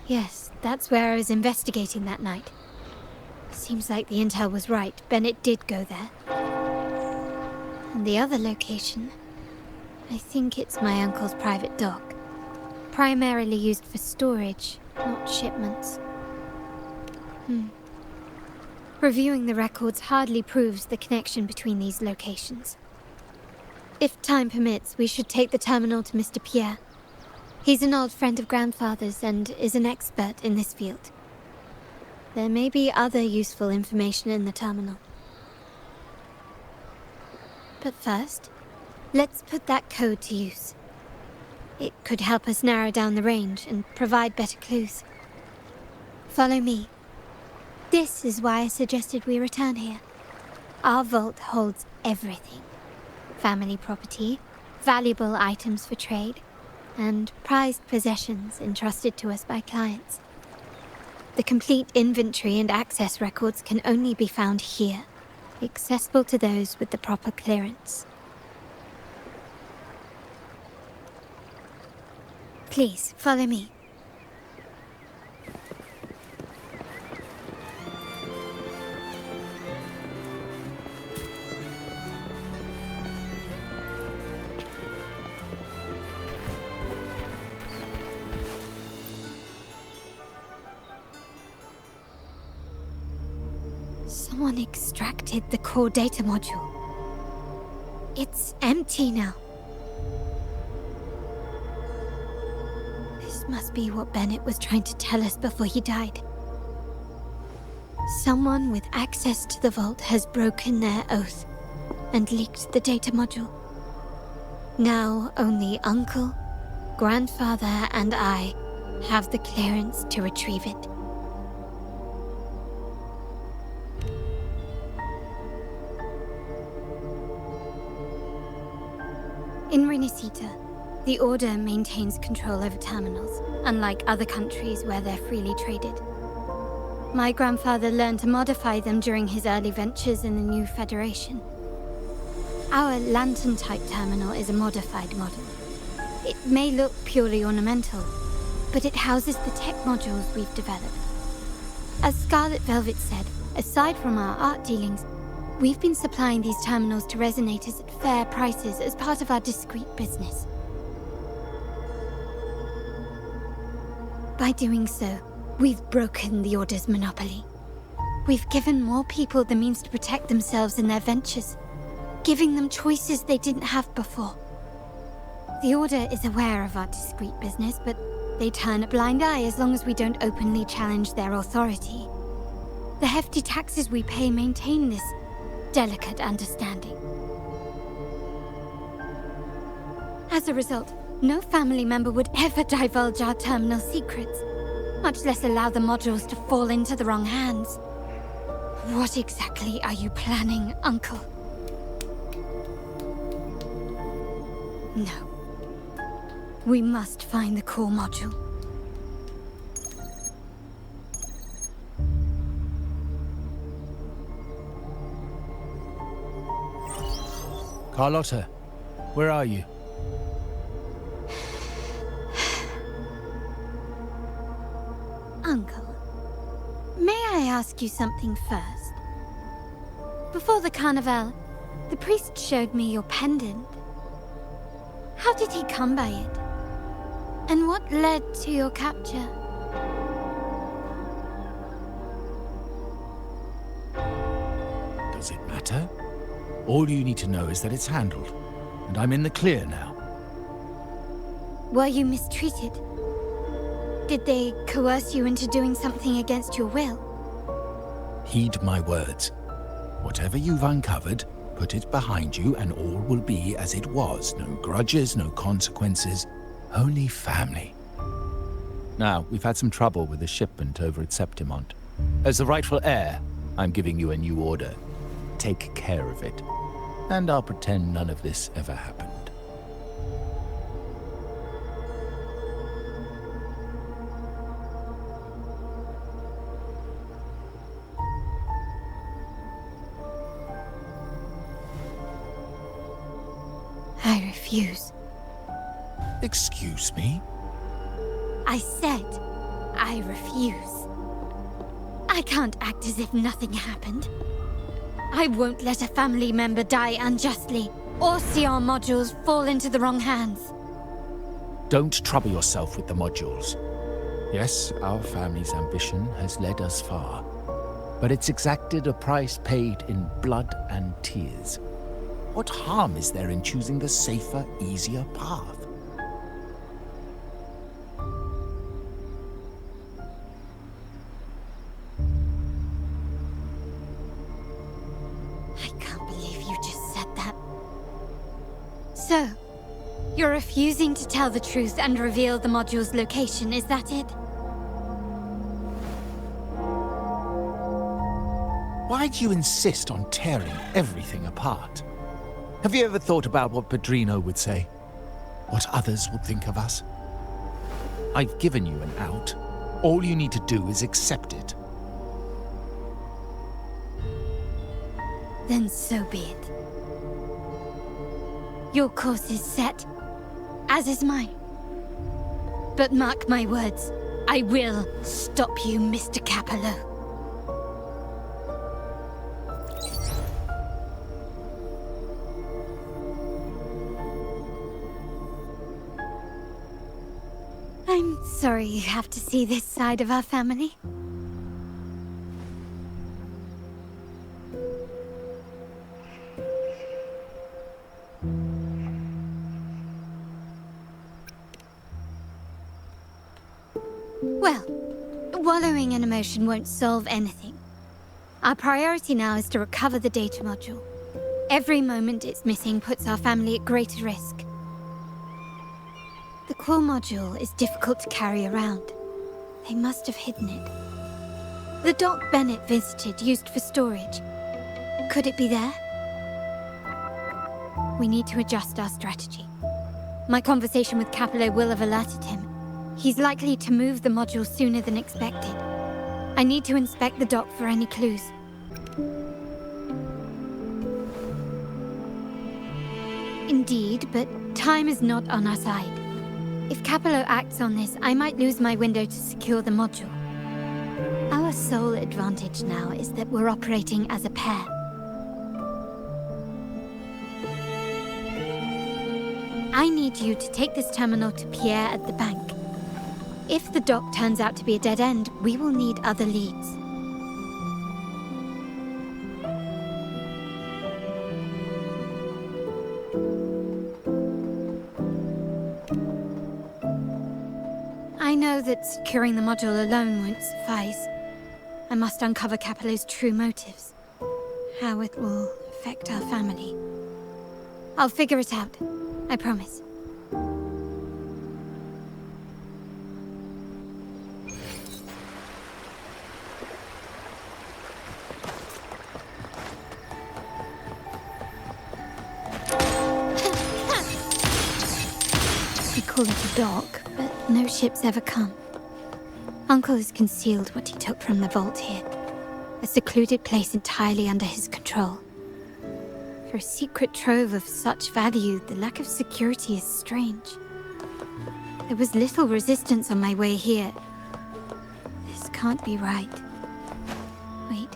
Yes, that's where I was investigating that night. Seems like the intel was right. Bennett did go there. And the other location, I think it's my uncle's private dock. Primarily used for storage, not shipments. Reviewing the records hardly proves the connection between these locations. If time permits, we should take the terminal to Mr. Pierre. He's an old friend of Grandfather's and is an expert in this field. There may be other useful information in the terminal. But first, let's put that code to use. It could help us narrow down the range and provide better clues. Follow me. This is why I suggested we return here. Our vault holds everything. Family property, valuable items for trade, and prized possessions entrusted to us by clients. The complete inventory and access records can only be found here, accessible to those with the proper clearance. Please, follow me. Someone extracted the core data module. It's empty now. This must be what Bennett was trying to tell us before he died. Someone with access to the vault has broken their oath and leaked the data module. Now only Uncle, Grandfather, and I have the clearance to retrieve it. In Renacita, the Order maintains control over terminals, unlike other countries where they're freely traded. My grandfather learned to modify them during his early ventures in the new Federation. Our lantern-type terminal is a modified model. It may look purely ornamental, but it houses the tech modules we've developed. As Scarlet Velvet said, aside from our art dealings, we've been supplying these terminals to resonators at fair prices as part of our discreet business. By doing so, we've broken the Order's monopoly. We've given more people the means to protect themselves in their ventures, giving them choices they didn't have before. The Order is aware of our discreet business, but they turn a blind eye as long as we don't openly challenge their authority. The hefty taxes we pay maintain this delicate understanding. As a result, no family member would ever divulge our terminal secrets, much less allow the modules to fall into the wrong hands. What exactly are you planning, Uncle? No. We must find the core module. Charlotta, where are you? Uncle, may I ask you something first? Before the carnival, the priest showed me your pendant. How did he come by it? And what led to your capture? Does it matter? All you need to know is that it's handled, and I'm in the clear now. Were you mistreated? Did they coerce you into doing something against your will? Heed my words. Whatever you've uncovered, put it behind you and all will be as it was. No grudges, no consequences, only family. Now, we've had some trouble with the shipment over at Septimont. As the rightful heir, I'm giving you a new order. Take care of it. And I'll pretend none of this ever happened. I refuse. Excuse me? I said I refuse. I can't act as if nothing happened. I won't let a family member die unjustly, or see our modules fall into the wrong hands. Don't trouble yourself with the modules. Yes, our family's ambition has led us far, but it's exacted a price paid in blood and tears. What harm is there in choosing the safer, easier path? I can't believe you just said that. So, you're refusing to tell the truth and reveal the module's location, is that it? Why do you insist on tearing everything apart? Have you ever thought about what Padrino would say? What others would think of us? I've given you an out. All you need to do is accept it. Then so be it. Your course is set, as is mine. But mark my words, I will stop you, Mr. Capello. I'm sorry you have to see this side of our family. Well, wallowing in emotion won't solve anything. Our priority now is to recover the data module. Every moment it's missing puts our family at greater risk. The core module is difficult to carry around. They must have hidden it. The dock Bennett visited used for storage. Could it be there? We need to adjust our strategy. My conversation with Capello will have alerted him. He's likely to move the module sooner than expected. I need to inspect the dock for any clues. Indeed, but time is not on our side. If Capello acts on this, I might lose my window to secure the module. Our sole advantage now is that we're operating as a pair. I need you to take this terminal to Pierre at the bank. If the dock turns out to be a dead end, we will need other leads. I know that securing the module alone won't suffice. I must uncover Capello's true motives. How it will affect our family. I'll figure it out. I promise. We call it a dock, but no ships ever come. Uncle has concealed what he took from the vault here. A secluded place entirely under his control. For a secret trove of such value, the lack of security is strange. There was little resistance on my way here. This can't be right. Wait.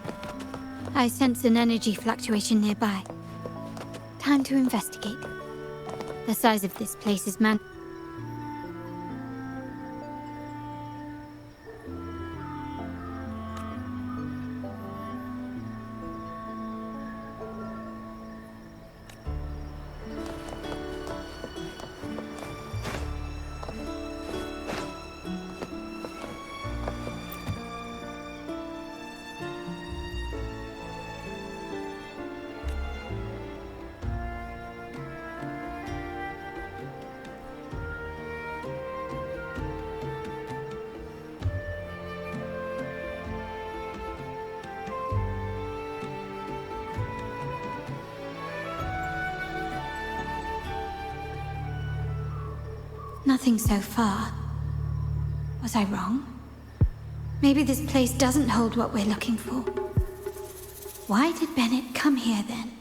I sense an energy fluctuation nearby. Time to investigate. The size of this place is Nothing so far. Was I wrong? Maybe this place doesn't hold what we're looking for. Why did Bennett come here then?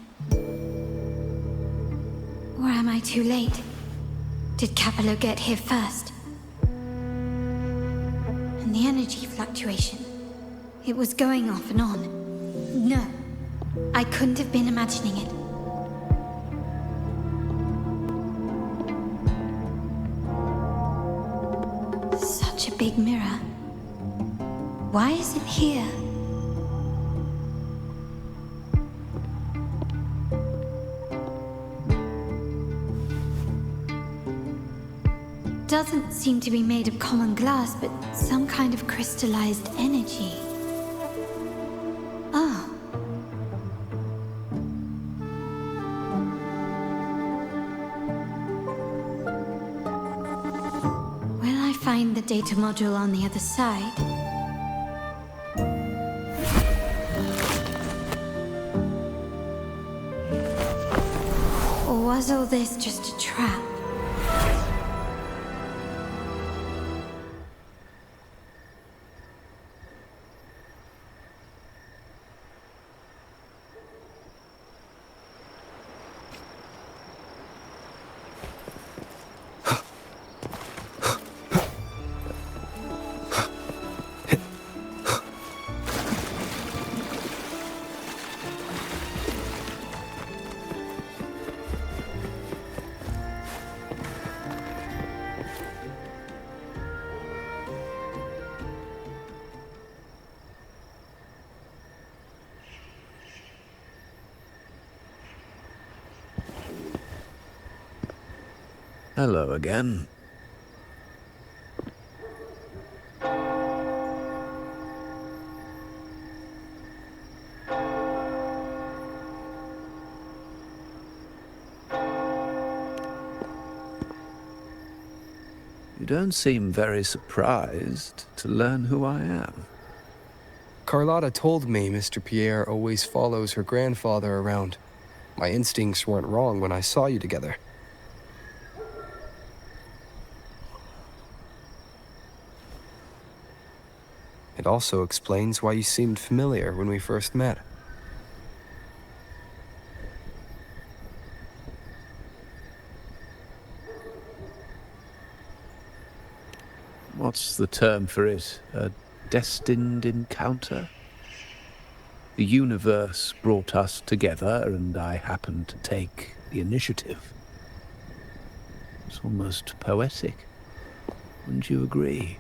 Or am I too late? Did Capello get here first? And the energy fluctuation. It was going off and on. No, I couldn't have been imagining it. Such a big mirror. Why is it here? Doesn't seem to be made of common glass, but some kind of crystallized energy. Oh. Will I find the data module on the other side? Or was all this just a trap? Hello again. You don't seem very surprised to learn who I am. Charlotta told me Mr. Pierre always follows her grandfather around. My instincts weren't wrong when I saw you together. It also explains why you seemed familiar when we first met. What's the term for it? A destined encounter? The universe brought us together, and I happened to take the initiative. It's almost poetic. Wouldn't you agree?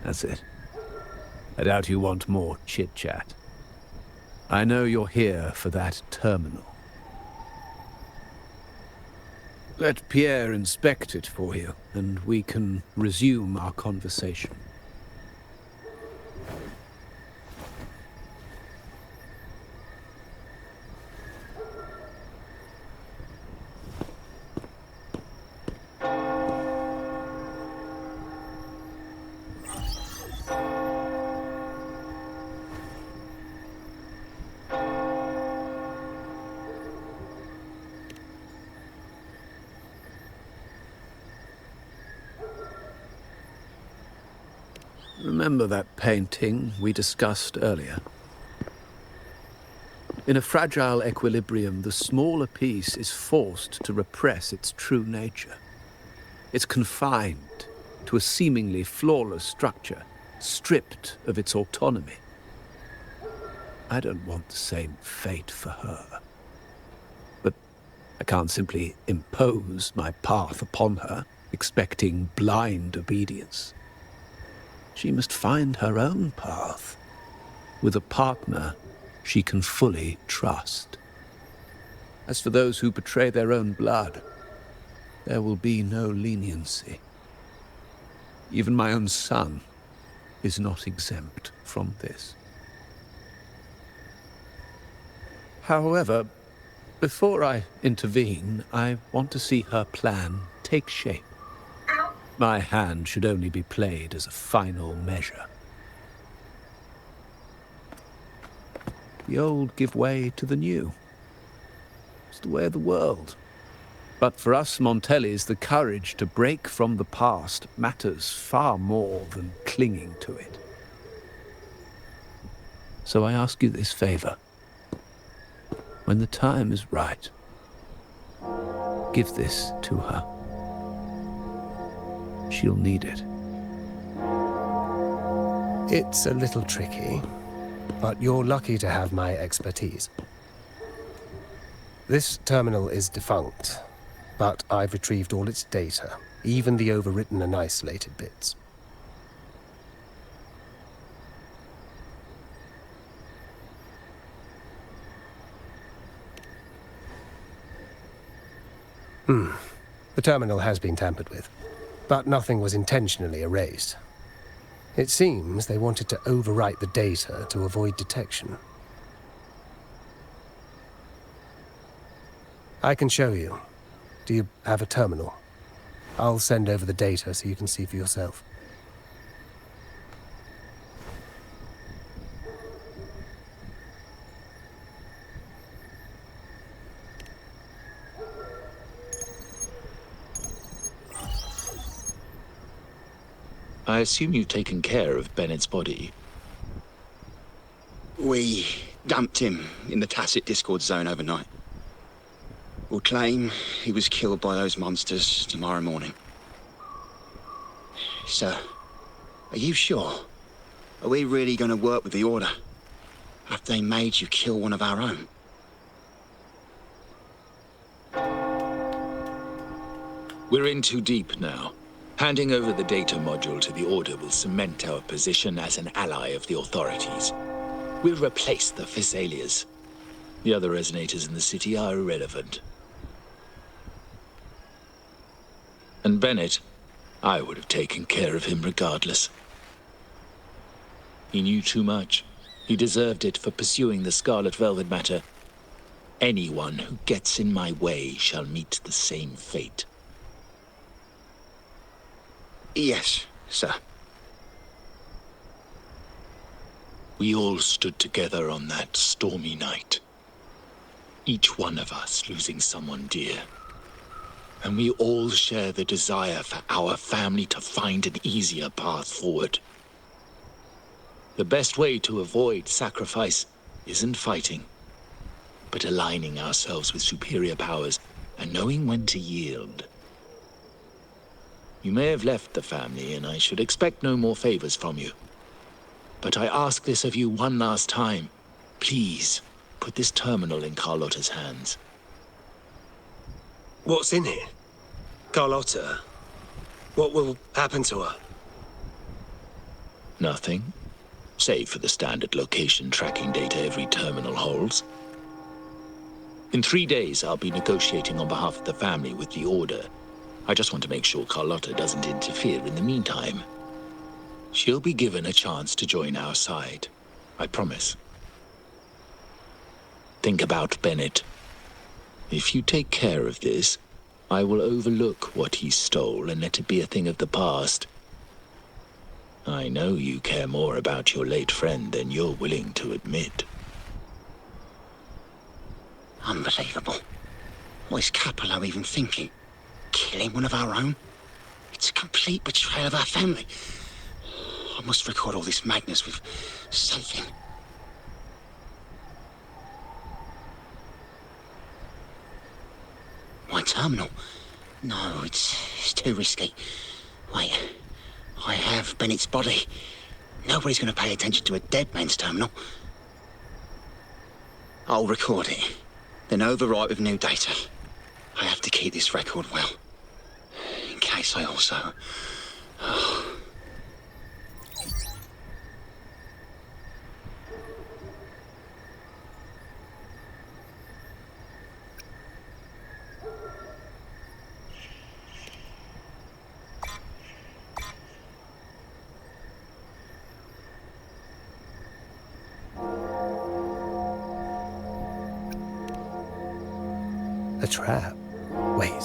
That's it. I doubt you want more chit-chat. I know you're here for that terminal. Let Pierre inspect it for you, and we can resume our conversation. Remember that painting we discussed earlier? In a fragile equilibrium, the smaller piece is forced to repress its true nature. It's confined to a seemingly flawless structure, stripped of its autonomy. I don't want the same fate for her. But I can't simply impose my path upon her, expecting blind obedience. She must find her own path, with a partner she can fully trust. As for those who betray their own blood, there will be no leniency. Even my own son is not exempt from this. However, before I intervene, I want to see her plan take shape. My hand should only be played as a final measure. the old give way to the new. It's the way of the world. But for us Montellis, the courage to break from the past matters far more than clinging to it. So I ask you this favor. When the time is right, give this to her. She'll need it. It's a little tricky, but you're lucky to have my expertise. This terminal is defunct, but I've retrieved all its data, even the overwritten and isolated bits. The terminal has been tampered with, but nothing was intentionally erased. It seems they wanted to overwrite the data to avoid detection. I can show you. Do you have a terminal? I'll send over the data so you can see for yourself. I assume you've taken care of Bennett's body. We dumped him in the tacit discord zone overnight. We'll claim he was killed by those monsters tomorrow morning. Sir, are you sure? Are we really going to work with the Order? Have they made you kill one of our own? We're in too deep now. Handing over the data module to the Order will cement our position as an ally of the authorities. We'll replace the Physaelias. The other resonators in the city are irrelevant. And Bennett, I would have taken care of him regardless. He knew too much. He deserved it for pursuing the Scarlet Velvet matter. Anyone who gets in my way shall meet the same fate. Yes, sir. We all stood together on that stormy night. Each one of us losing someone dear. And we all share the desire for our family to find an easier path forward. The best way to avoid sacrifice isn't fighting, but aligning ourselves with superior powers and knowing when to yield. You may have left the family, and I should expect no more favors from you. But I ask this of you one last time. Please, put this terminal in Charlotta's hands. What's in it? Charlotta? What will happen to her? Nothing, save for the standard location tracking data every terminal holds. In 3 days, I'll be negotiating on behalf of the family with the Order. I just want to make sure Charlotta doesn't interfere in the meantime. She'll be given a chance to join our side. I promise. Think about Bennett. If you take care of this, I will overlook what he stole and let it be a thing of the past. I know you care more about your late friend than you're willing to admit. Unbelievable. What is Capello even thinking? Killing one of our own? It's a complete betrayal of our family. I must record all this madness with something. My terminal? No, it's too risky. Wait, I have Bennett's body. Nobody's going to pay attention to a dead man's terminal. I'll record it, then overwrite with new data. I have to keep this record well, in case I also... A trap? Wait,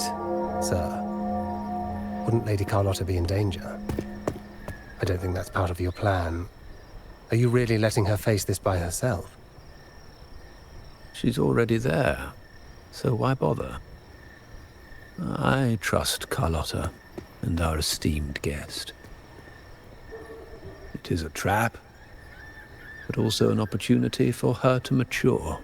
sir. Wouldn't Lady Charlotta be in danger? I don't think that's part of your plan. Are you really letting her face this by herself? She's already there, so why bother? I trust Charlotta and our esteemed guest. It is a trap, but also an opportunity for her to mature.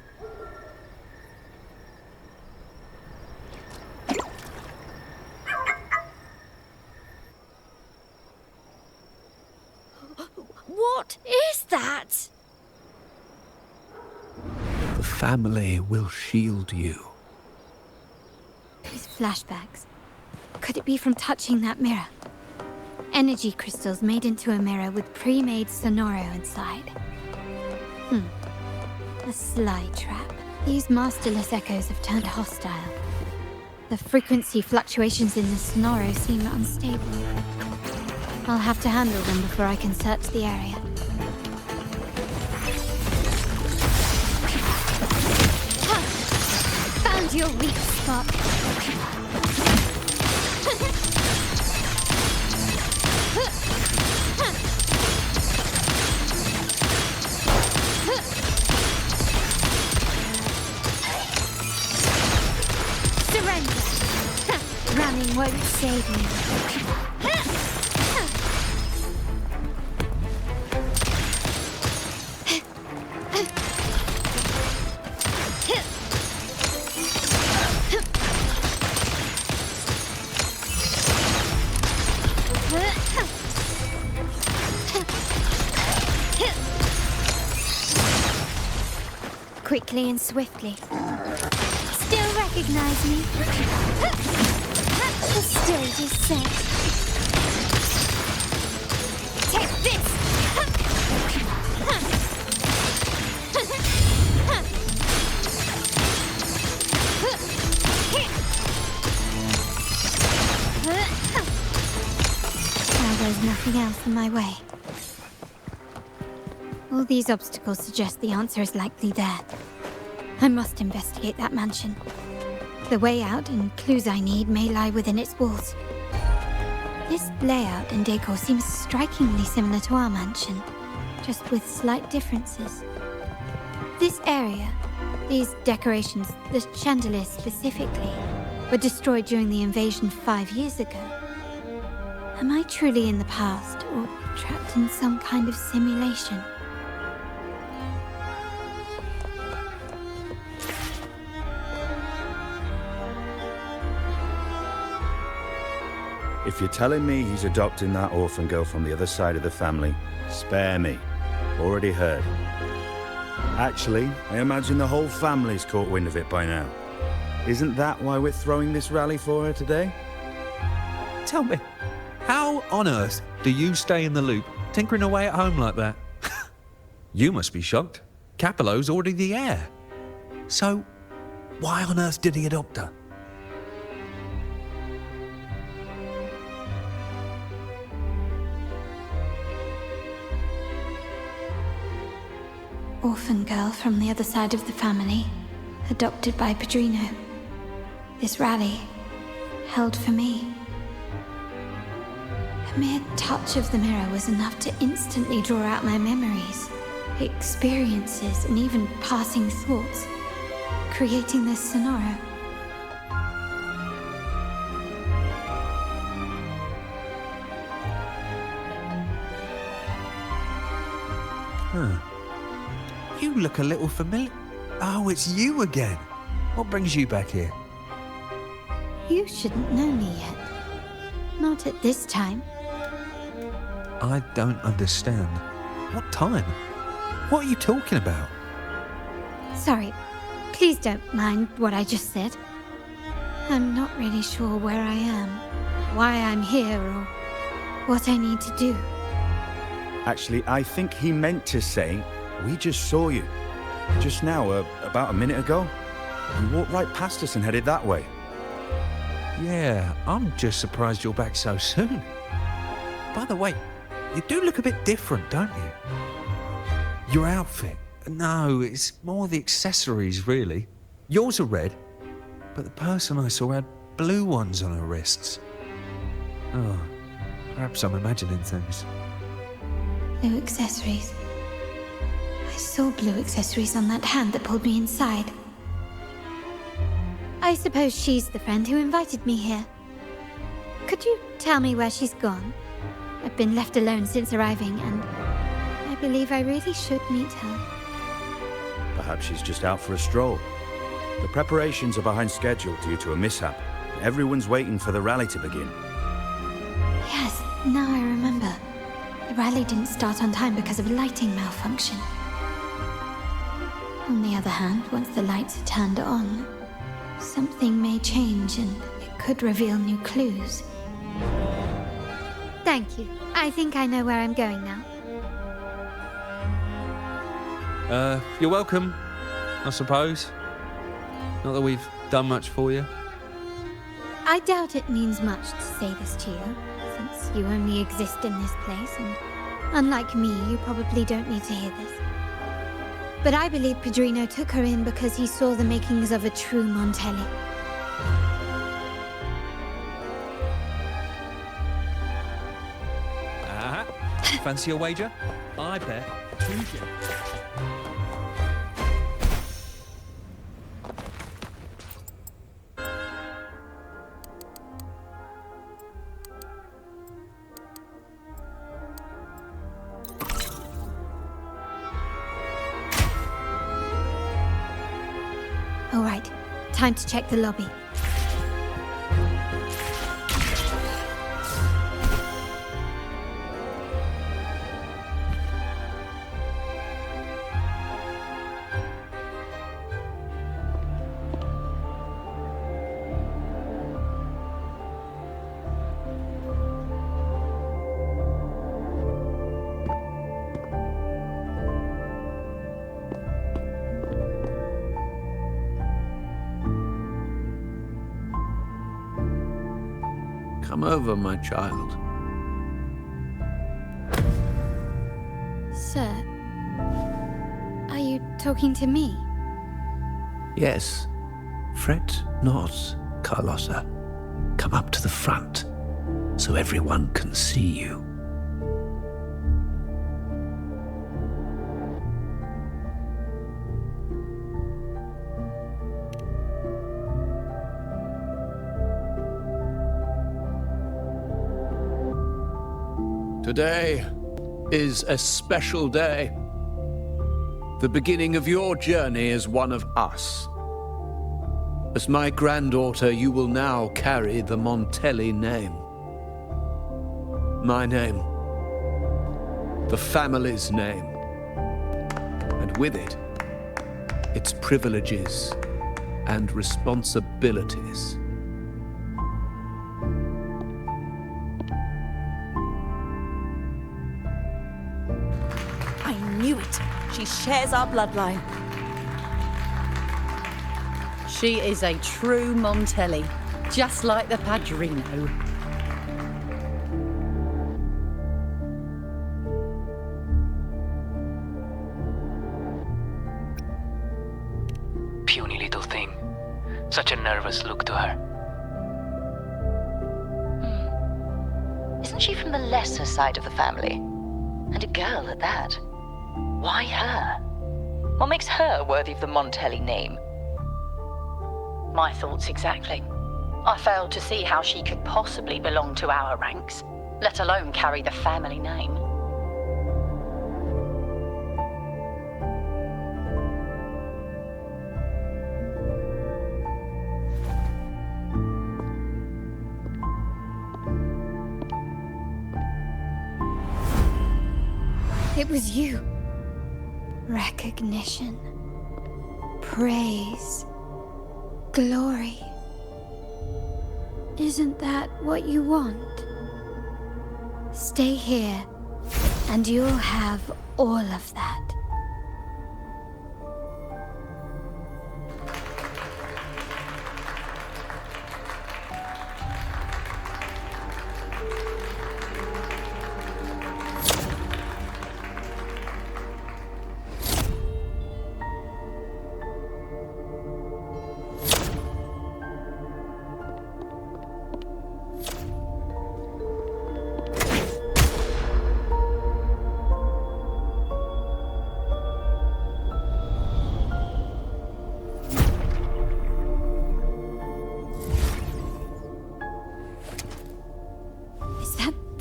What is that? The family will shield you. These flashbacks. Could it be from touching that mirror? Energy crystals made into a mirror with pre-made Sonoro inside. A sly trap. These masterless echoes have turned hostile. The frequency fluctuations in the Sonoro seem unstable. I'll have to handle them before I can search the area. Found your weak spot. Surrender. Running won't save me. Quickly and swiftly. Still recognize me? The stage is set. Take this! Now there's nothing else in my way. All these obstacles suggest the answer is likely there. I must investigate that mansion. The way out and clues I need may lie within its walls. This layout and decor seems strikingly similar to our mansion, just with slight differences. This area, these decorations, the chandeliers specifically, were destroyed during the invasion 5 years ago. Am I truly in the past, or trapped in some kind of simulation? If you're telling me he's adopting that orphan girl from the other side of the family, spare me. Already heard. Actually, I imagine the whole family's caught wind of it by now. Isn't that why we're throwing this rally for her today? Tell me, how on earth do you stay in the loop, tinkering away at home like that? You must be shocked. Capello's already the heir. So, why on earth did he adopt her? Orphan girl from the other side of the family, adopted by Padrino. This rally, held for me. A mere touch of the mirror was enough to instantly draw out my memories, experiences, and even passing thoughts, creating this Sonoro. Huh. You look a little familiar. Oh, it's you again. What brings you back here? You shouldn't know me yet. Not at this time. I don't understand. What time? What are you talking about? Sorry, please don't mind what I just said. I'm not really sure where I am, why I'm here, or what I need to do. Actually, I think he meant to say, we just saw you. Just now, about a minute ago. You walked right past us and headed that way. Yeah, I'm just surprised you're back so soon. By the way, you do look a bit different, don't you? Your outfit. No, it's more the accessories, really. Yours are red, but the person I saw had blue ones on her wrists. Oh, perhaps I'm imagining things. Blue accessories. I saw blue accessories on that hand that pulled me inside. I suppose she's the friend who invited me here. Could you tell me where she's gone? I've been left alone since arriving, and I believe I really should meet her. Perhaps she's just out for a stroll. The preparations are behind schedule due to a mishap. Everyone's waiting for the rally to begin. Yes, now I remember. The rally didn't start on time because of a lighting malfunction. On the other hand, once the lights are turned on, something may change and it could reveal new clues. Thank you. I think I know where I'm going now. You're welcome, I suppose. Not that we've done much for you. I doubt it means much to say this to you, since you only exist in this place, and unlike me, you probably don't need to hear this. But I believe Pedrino took her in because he saw the makings of a true Montelli. Fancy a wager? I bet 2 gems. All right, time to check the lobby. Come over, my child. Sir, are you talking to me? Yes. Fret not, Charlotta. Come up to the front, so everyone can see you. Today is a special day. The beginning of your journey as one of us. As my granddaughter, you will now carry the Montelli name. My name. The family's name. And with it, its privileges and responsibilities. I knew it. She shares our bloodline. She is a true Montelli, just like the Padrino. Puny little thing. Such a nervous look to her. Isn't she from the lesser side of the family? And a girl at that. Why her? What makes her worthy of the Montelli name? My thoughts exactly. I failed to see how she could possibly belong to our ranks, let alone carry the family name. It was you. Recognition. Praise. Glory. Isn't that what you want? Stay here, and you'll have all of that.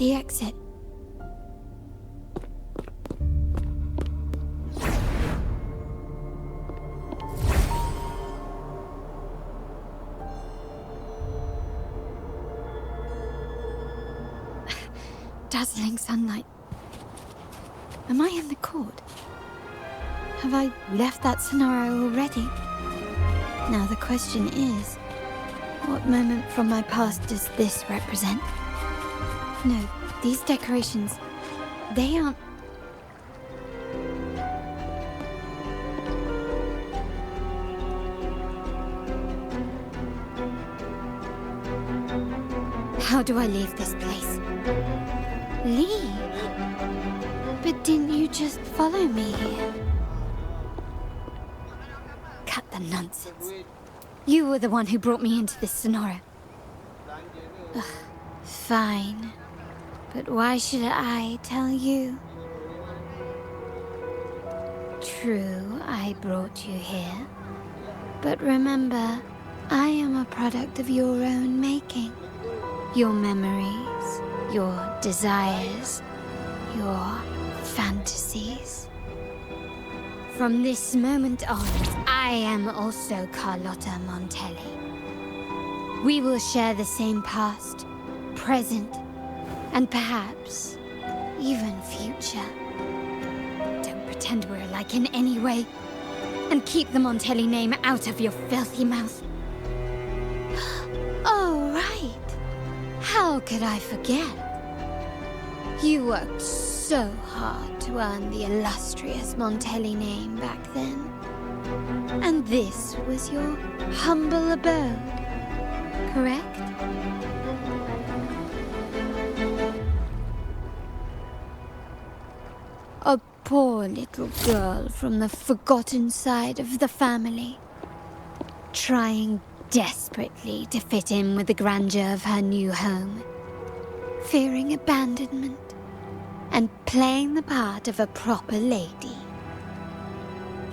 the exit. Dazzling sunlight. Am I in the court? Have I left that scenario already? Now the question is, what moment from my past does this represent? No, these decorations, they aren't... How do I leave this place? Leave? But didn't you just follow me here? Cut the nonsense. You were the one who brought me into this scenario. Ugh, fine. But why should I tell you? True, I brought you here. But remember, I am a product of your own making. Your memories, your desires, your fantasies. From this moment on, I am also Charlotta Montelli. We will share the same past, present, and perhaps even future. Don't pretend we're alike in any way, and keep the Montelli name out of your filthy mouth. Oh, right. How could I forget? You worked so hard to earn the illustrious Montelli name back then. And this was your humble abode, correct? A poor little girl from the forgotten side of the family, trying desperately to fit in with the grandeur of her new home, fearing abandonment, and playing the part of a proper lady.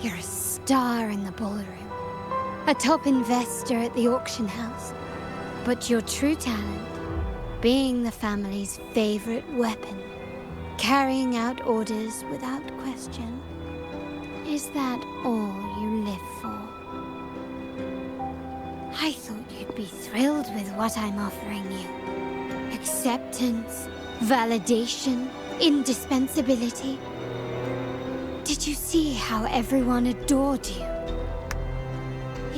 You're a star in the ballroom, a top investor at the auction house, but your true talent, being the family's favorite weapon, carrying out orders without question. Is that all you live for? I thought you'd be thrilled with what I'm offering you. Acceptance, validation, indispensability. Did you see how everyone adored you?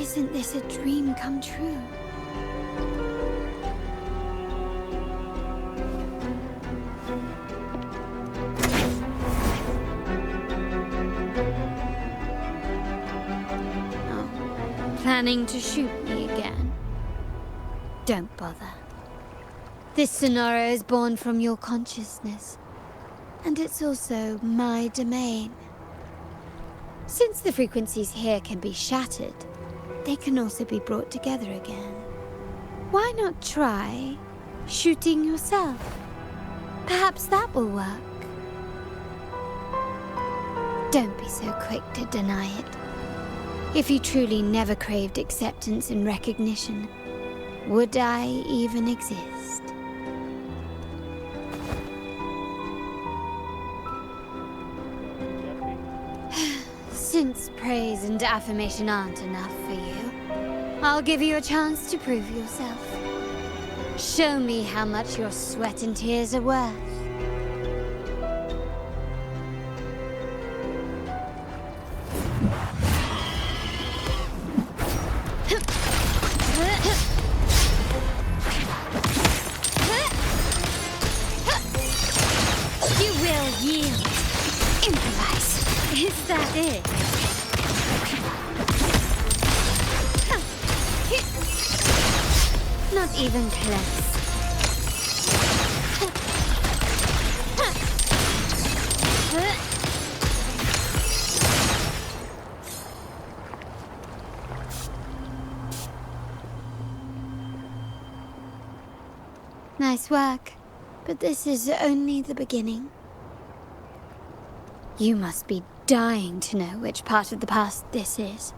Isn't this a dream come true? Planning to shoot me again? Don't bother. This scenario is born from your consciousness, and it's also my domain. Since the frequencies here can be shattered, they can also be brought together again. Why not try shooting yourself? Perhaps that will work. Don't be so quick to deny it. If you truly never craved acceptance and recognition, would I even exist? Since praise and affirmation aren't enough for you, I'll give you a chance to prove yourself. Show me how much your sweat and tears are worth. Is that it? Not even close. Nice work, but this is only the beginning. You must be dying to know which part of the past this is.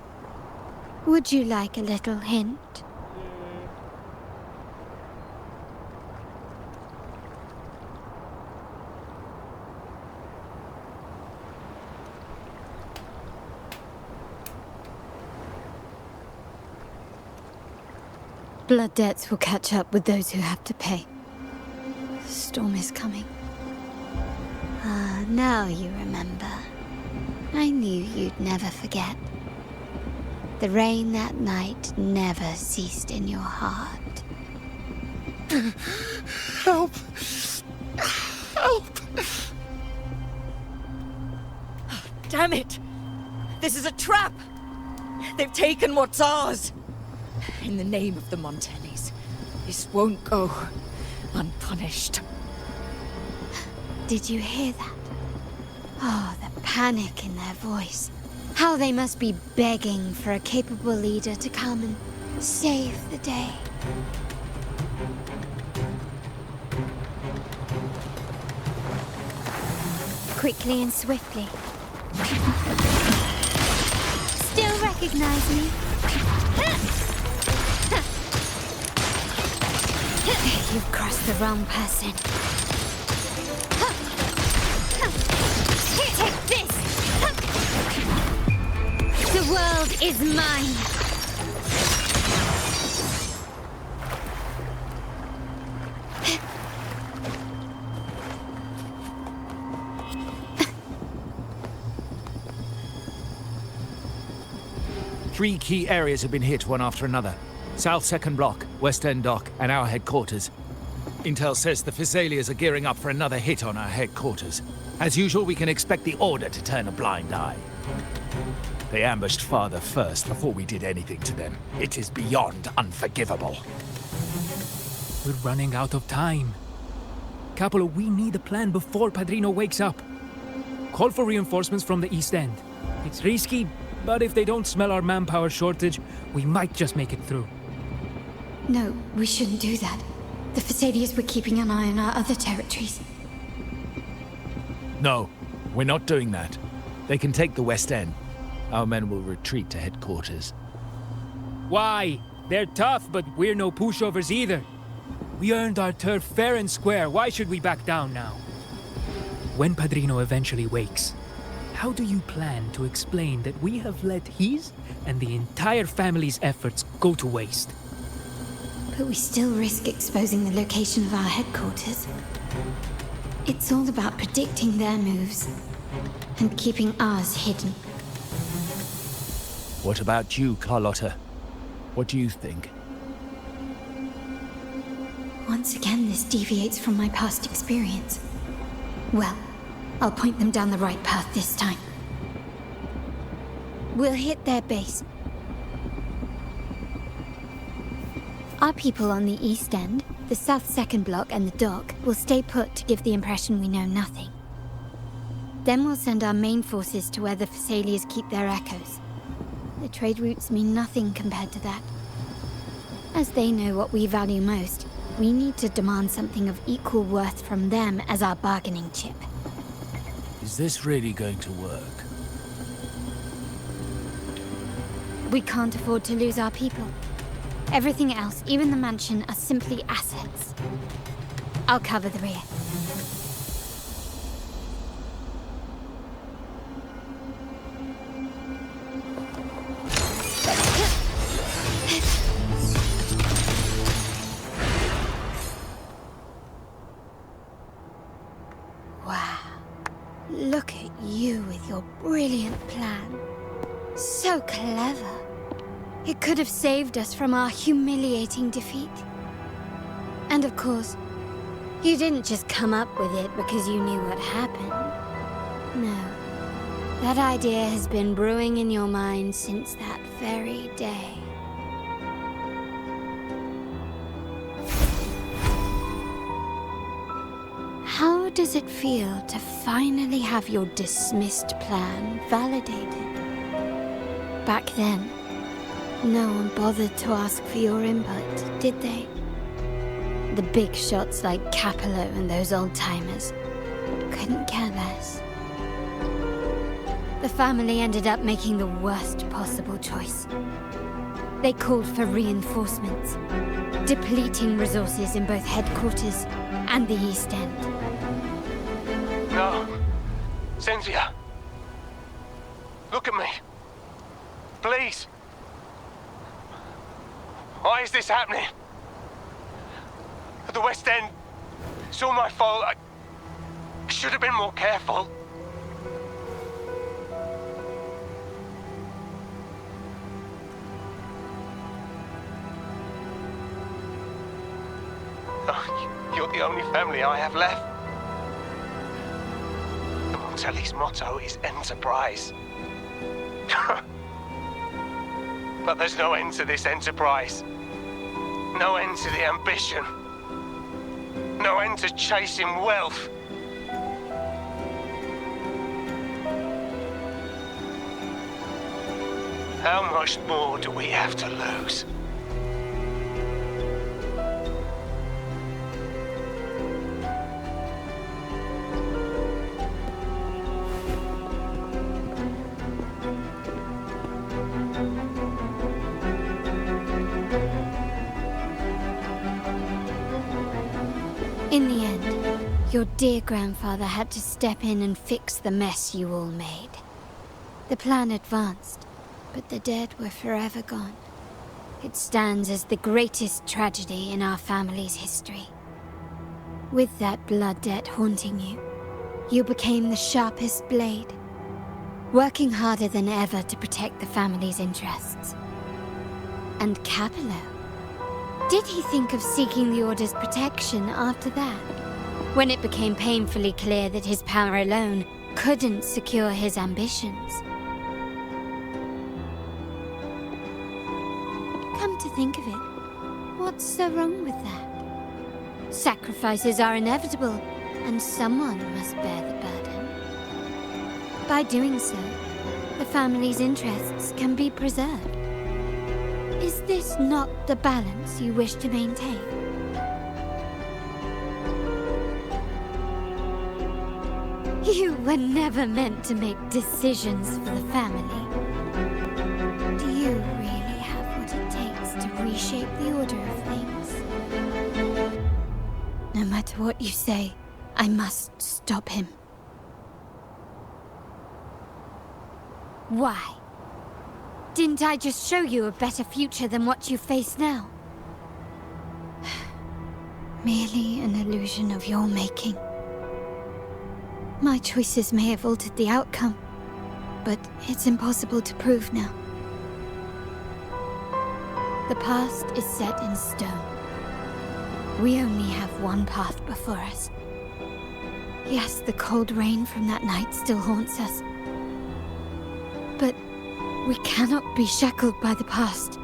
Would you like a little hint? Blood debts will catch up with those who have to pay. The storm is coming. Ah, now you remember. I knew you'd never forget. The rain that night never ceased in your heart. Help! Help! Damn it! This is a trap! They've taken what's ours! In the name of the Montellis, this won't go unpunished. Did you hear that? Oh, the panic in their voice. How they must be begging for a capable leader to come and save the day. Quickly and swiftly. Still recognize me? You've crossed the wrong person. Take this! The world is mine! Three key areas have been hit one after another. South Second Block, West End Dock, and our headquarters. Intel says the Phassalias are gearing up for another hit on our headquarters. As usual, we can expect the Order to turn a blind eye. They ambushed Father first before we did anything to them. It is beyond unforgivable. We're running out of time. Capolo, we need a plan before Padrino wakes up. Call for reinforcements from the East End. It's risky, but if they don't smell our manpower shortage, we might just make it through. No, we shouldn't do that. The Phassalias were keeping an eye on our other territories. No, we're not doing that. They can take the West End. Our men will retreat to headquarters. Why? They're tough, but we're no pushovers either. We earned our turf fair and square. Why should we back down now? When Padrino eventually wakes, how do you plan to explain that we have let his and the entire family's efforts go to waste? But we still risk exposing the location of our headquarters. It's all about predicting their moves and keeping ours hidden. What about you, Charlotta? What do you think? Once again, this deviates from my past experience. Well, I'll point them down the right path this time. We'll hit their base. Our people on the East End, the South Second Block and the Dock will stay put to give the impression we know nothing. Then we'll send our main forces to where the Phassalias keep their echoes. The trade routes mean nothing compared to that. As they know what we value most, we need to demand something of equal worth from them as our bargaining chip. Is this really going to work? We can't afford to lose our people. Everything else, even the mansion, are simply assets. I'll cover the rear. Wow. Look at you with your brilliant plan. So clever. It could have saved us from our humiliating defeat. And of course, you didn't just come up with it because you knew what happened. No. That idea has been brewing in your mind since that very day. How does it feel to finally have your dismissed plan validated? Back then, no one bothered to ask for your input, did they? The big shots like Capello and those old-timers couldn't care less. The family ended up making the worst possible choice. They called for reinforcements, depleting resources in both headquarters and the East End. No. Cynthia. Look at me. Please. Why is this happening? At the West End, it's all my fault. I should have been more careful. Oh, you're the only family I have left. The Montelli's motto is enterprise. But there's no end to this enterprise. No end to the ambition. No end to chasing wealth. How much more do we have to lose? In the end, your dear grandfather had to step in and fix the mess you all made. The plan advanced, but the dead were forever gone. It stands as the greatest tragedy in our family's history. With that blood debt haunting you, you became the sharpest blade, working harder than ever to protect the family's interests. And Capello? Did he think of seeking the Order's protection after that? When it became painfully clear that his power alone couldn't secure his ambitions. Come to think of it, what's so wrong with that? Sacrifices are inevitable, and someone must bear the burden. By doing so, the family's interests can be preserved. Is this not the balance you wish to maintain? You were never meant to make decisions for the family. Do you really have what it takes to reshape the order of things? No matter what you say, I must stop him. Why? Didn't I just show you a better future than what you face now? Merely an illusion of your making. My choices may have altered the outcome, but it's impossible to prove now. The past is set in stone. We only have one path before us. Yes, the cold rain from that night still haunts us. But we cannot be shackled by the past.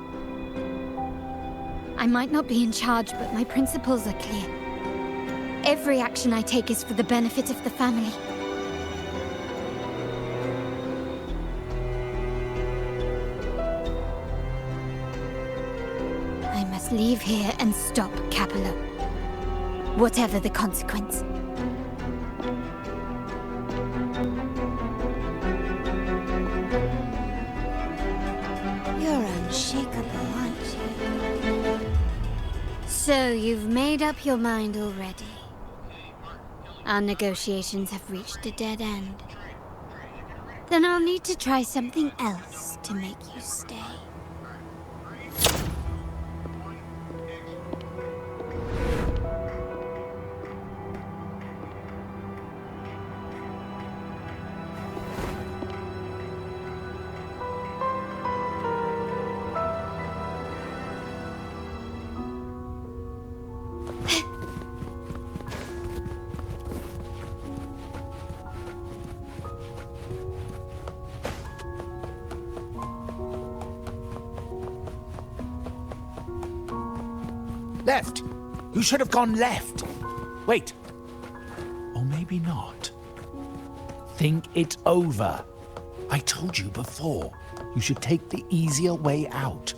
I might not be in charge, but my principles are clear. Every action I take is for the benefit of the family. I must leave here and stop Capello. Whatever the consequence. You're unshakable, aren't you? So you've made up your mind already. Our negotiations have reached a dead end. Then I'll need to try something else to make you stay. Left! You should have gone left! Wait. Or maybe not. Think it over. I told you before. You should take the easier way out.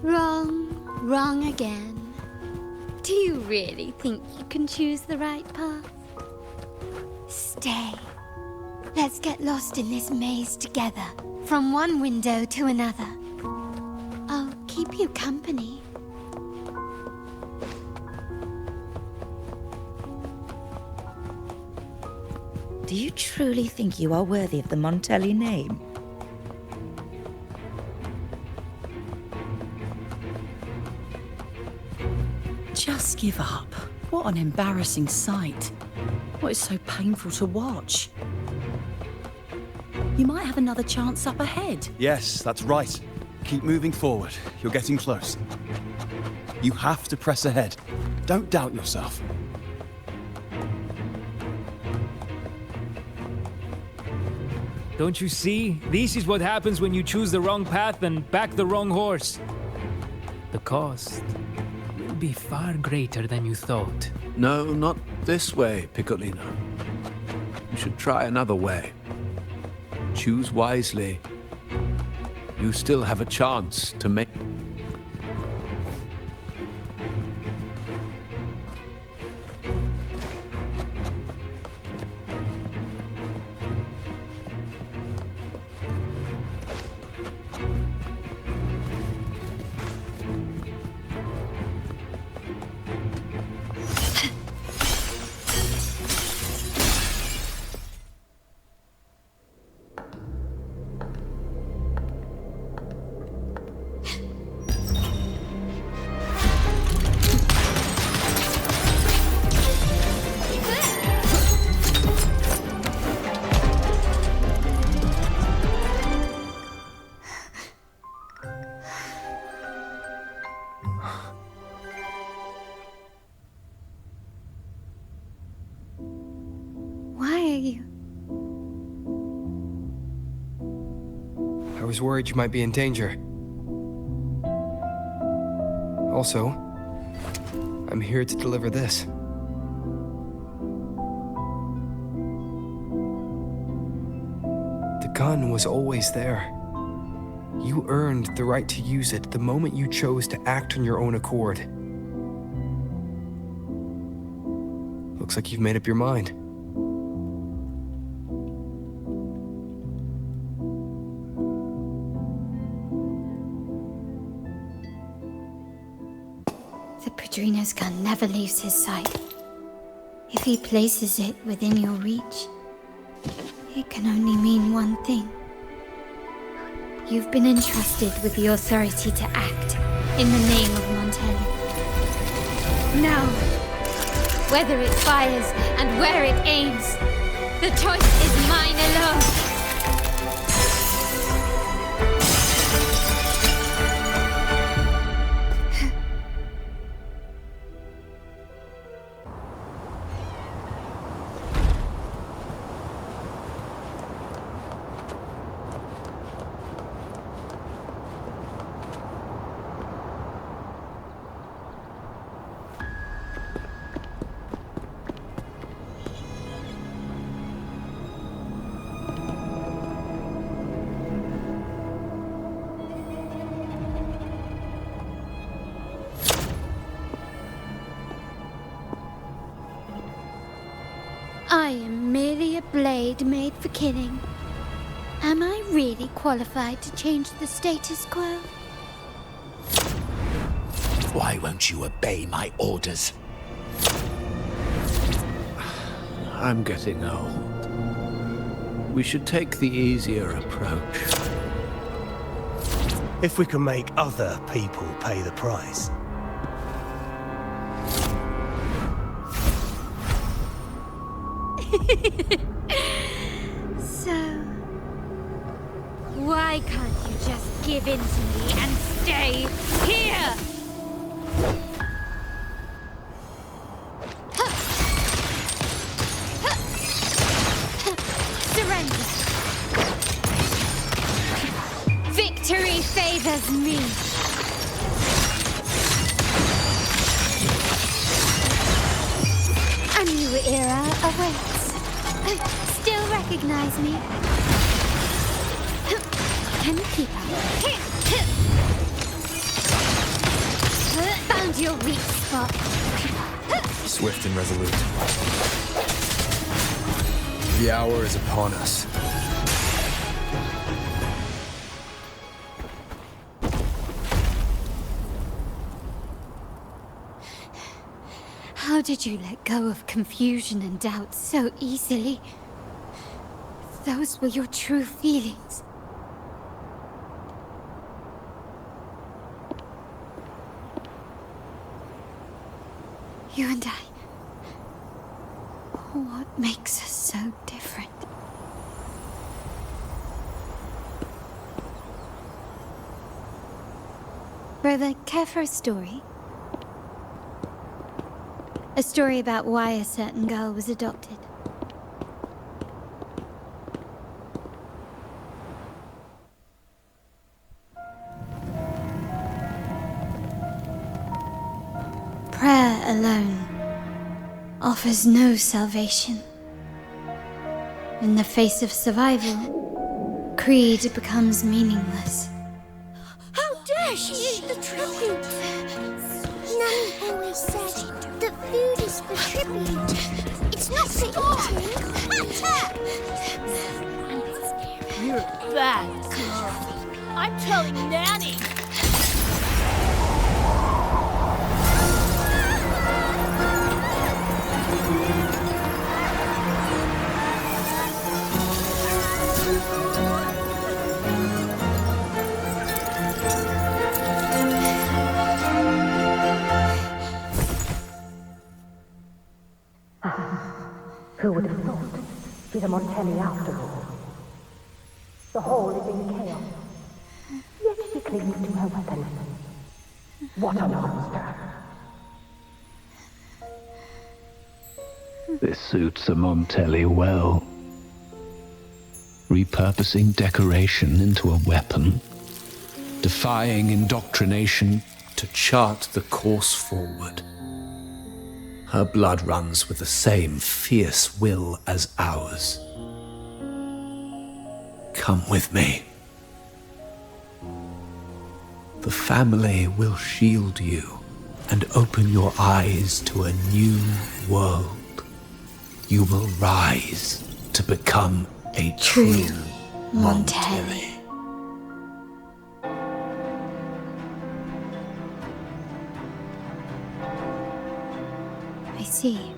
Wrong again. Do you really think you can choose the right path? Stay. Let's get lost in this maze together, from one window to another. I'll keep you company. Do you truly think you are worthy of the Montelli name? give up? What an embarrassing sight. What is so painful to watch? You might have another chance up ahead. Yes, that's right. Keep moving forward. You're getting close. You have to press ahead. Don't doubt yourself. Don't you see? This is what happens when you choose the wrong path and back the wrong horse. The cost will be far greater than you thought. No, not this way, Piccolino. You should try another way. Choose wisely. You still have a chance to make... I was worried you might be in danger. Also, I'm here to deliver this. The gun was always there. You earned the right to use it the moment you chose to act on your own accord. Looks like you've made up your mind. The Padrino's gun never leaves his side. If he places it within your reach, it can only mean one thing. You've been entrusted with the authority to act in the name of Montelli. Now, whether it fires and where it aims, the choice is mine alone. I am merely a blade made for killing. Am I really qualified to change the status quo? Why won't you obey my orders? I'm getting old. We should take the easier approach. If we can make other people pay the price. So, why can't you just give in to me and stay here? Surrender. Victory favors me. A new era awaits. Still recognize me? Can you keep up? Found your weak spot. Swift and resolute. The hour is upon us. How did you let go of confusion and doubt so easily? Those were your true feelings. You and I. What makes us so different? Brother, care for a story? A story about why a certain girl was adopted. Prayer alone offers no salvation. In the face of survival, creed becomes meaningless. How dare she eat the tribute? Nanny always said that food is for tribute. It's not for eating. You're a bad girl. I'm telling Nanny. Who would have thought? She's a Montelli after all. The hall is in chaos. Yet she clings to her weapon. What a monster! This suits a Montelli well. Repurposing decoration into a weapon, defying indoctrination to chart the course forward. Her blood runs with the same fierce will as ours. Come with me. The family will shield you and open your eyes to a new world. You will rise to become a true Montelli. I see.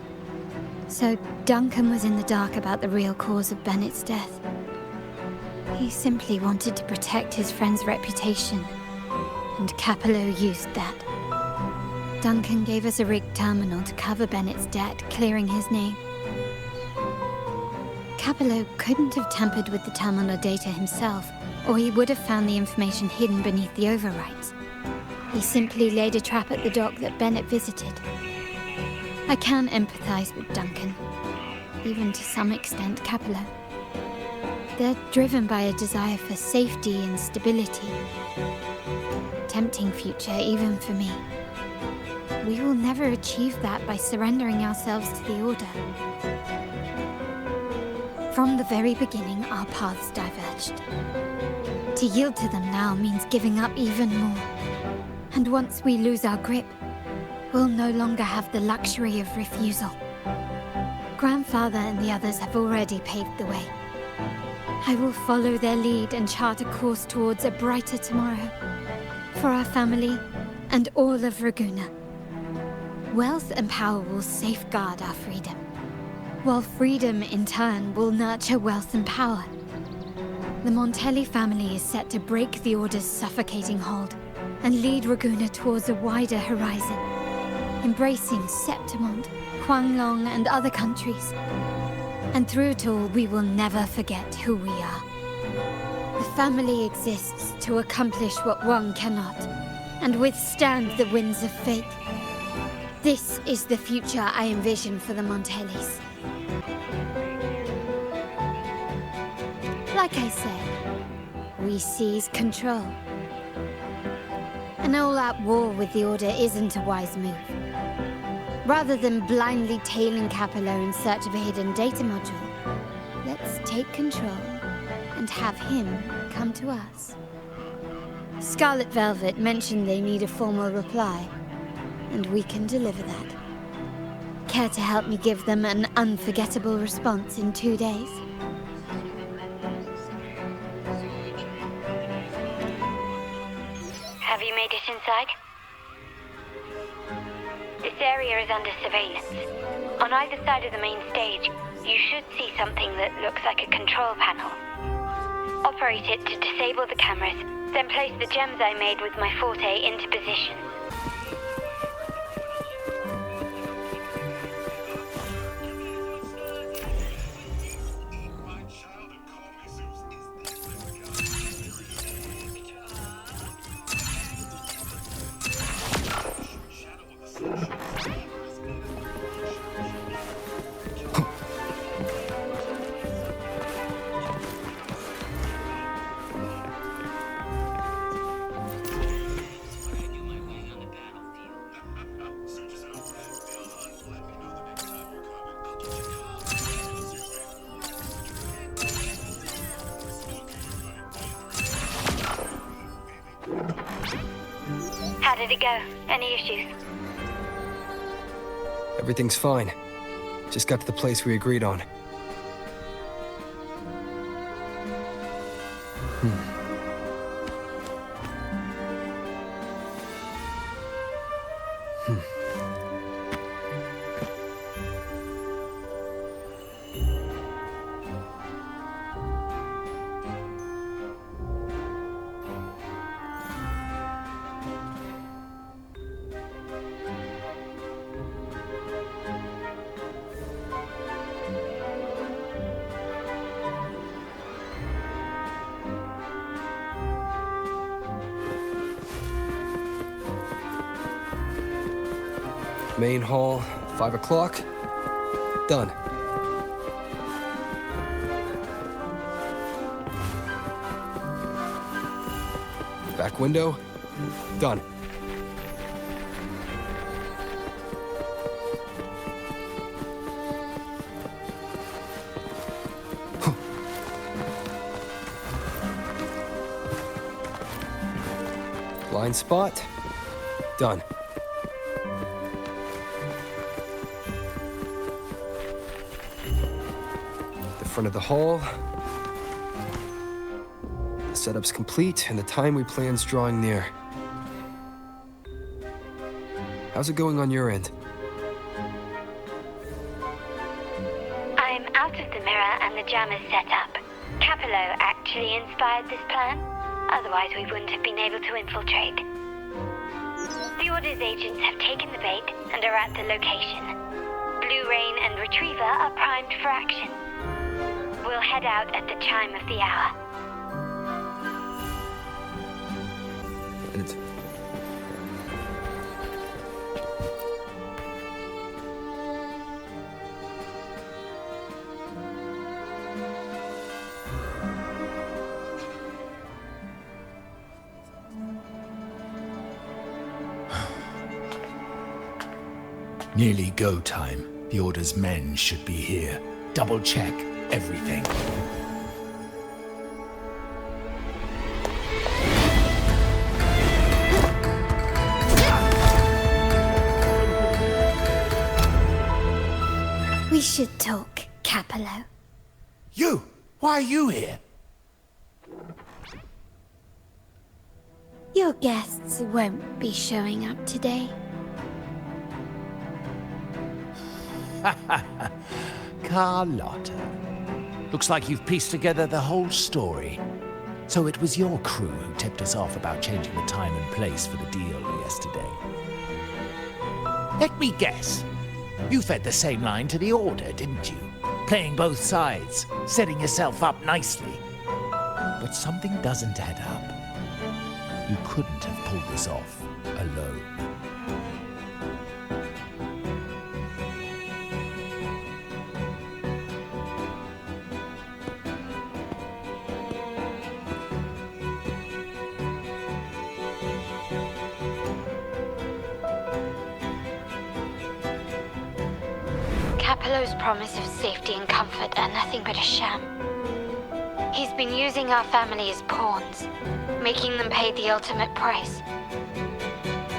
So Duncan was in the dark about the real cause of Bennett's death. He simply wanted to protect his friend's reputation, and Capello used that. Duncan gave us a rigged terminal to cover Bennett's debt, clearing his name. Capello couldn't have tampered with the terminal data himself, or he would have found the information hidden beneath the overwrites. He simply laid a trap at the dock that Bennett visited. I can empathize with Duncan, even to some extent Capello. They're driven by a desire for safety and stability. Tempting future even for me. We will never achieve that by surrendering ourselves to the Order. From the very beginning, our paths diverged. To yield to them now means giving up even more. And once we lose our grip, we'll no longer have the luxury of refusal. Grandfather and the others have already paved the way. I will follow their lead and chart a course towards a brighter tomorrow. For our family and all of Raguena. Wealth and power will safeguard our freedom, while freedom in turn will nurture wealth and power. The Montelli family is set to break the Order's suffocating hold and lead Raguena towards a wider horizon, embracing Septimont, Huanglong, and other countries. And through it all, we will never forget who we are. The family exists to accomplish what one cannot, and withstand the winds of fate. This is the future I envision for the Montellis. Like I said, we seize control. An all-out war with the Order isn't a wise move. Rather than blindly tailing Capello in search of a hidden data module, let's take control and have him come to us. Scarlet Velvet mentioned they need a formal reply, and we can deliver that. Care to help me give them an unforgettable response in 2 days? Have you made it inside? This area is under surveillance. On either side of the main stage, you should see something that looks like a control panel. Operate it to disable the cameras, then place the gems I made with my forte into position. How did it go? Any issues? Everything's fine. Just got to the place we agreed on. Main hall, 5 o'clock. Done. Back window. Done. Blind spot. Done. Front of the hall. The setup's complete, and the time we plan's drawing near. How's it going on your end? I'm out of the mirror and the jammer's set up. Capello actually inspired this plan. Otherwise, we wouldn't have been able to infiltrate. The Order's agents have taken the bait and are at the location. Blue Rain and Retriever are primed for action. We'll head out at the chime of the hour. Nearly go time. The Order's men should be here. Double check everything. We should talk, Capello. You! Why are you here? Your guests won't be showing up today. Charlotta. Looks like you've pieced together the whole story. So it was your crew who tipped us off about changing the time and place for the deal yesterday. Let me guess. You fed the same line to the Order, didn't you? Playing both sides, setting yourself up nicely. But something doesn't add up. You couldn't have pulled this off alone. Capello's promise of safety and comfort are nothing but a sham. He's been using our family as pawns, making them pay the ultimate price.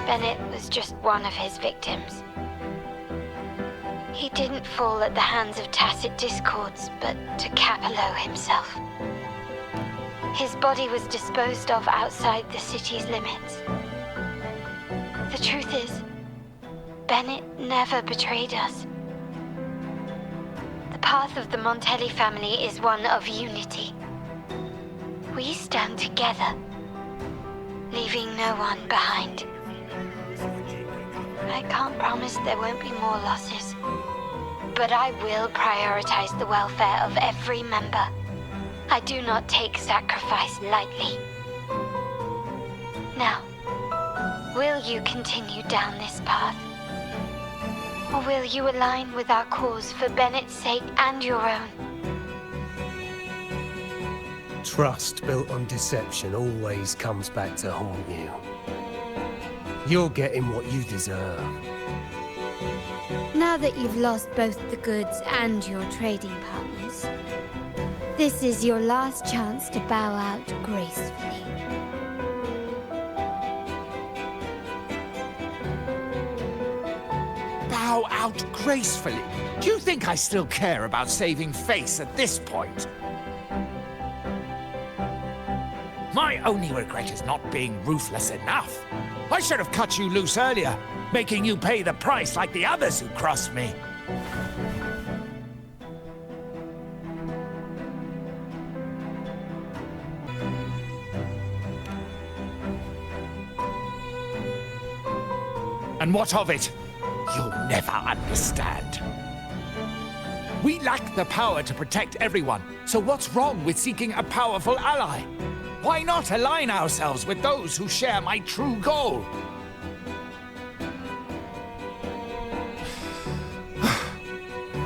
Bennett was just one of his victims. He didn't fall at the hands of tacit discords, but to Capello himself. His body was disposed of outside the city's limits. The truth is, Bennett never betrayed us. The path of the Montelli family is one of unity. We stand together, leaving no one behind. I can't promise there won't be more losses, but I will prioritize the welfare of every member. I do not take sacrifice lightly. Now, will you continue down this path? Or will you align with our cause for Bennett's sake and your own? Trust built on deception always comes back to haunt you. You're getting what you deserve. Now that you've lost both the goods and your trading partners, this is your last chance to bow out gracefully. bow out gracefully. Do you think I still care about saving face at this point? My only regret is not being ruthless enough. I should have cut you loose earlier, making you pay the price like the others who crossed me. And what of it? You'll never understand. We lack the power to protect everyone, so what's wrong with seeking a powerful ally? Why not align ourselves with those who share my true goal?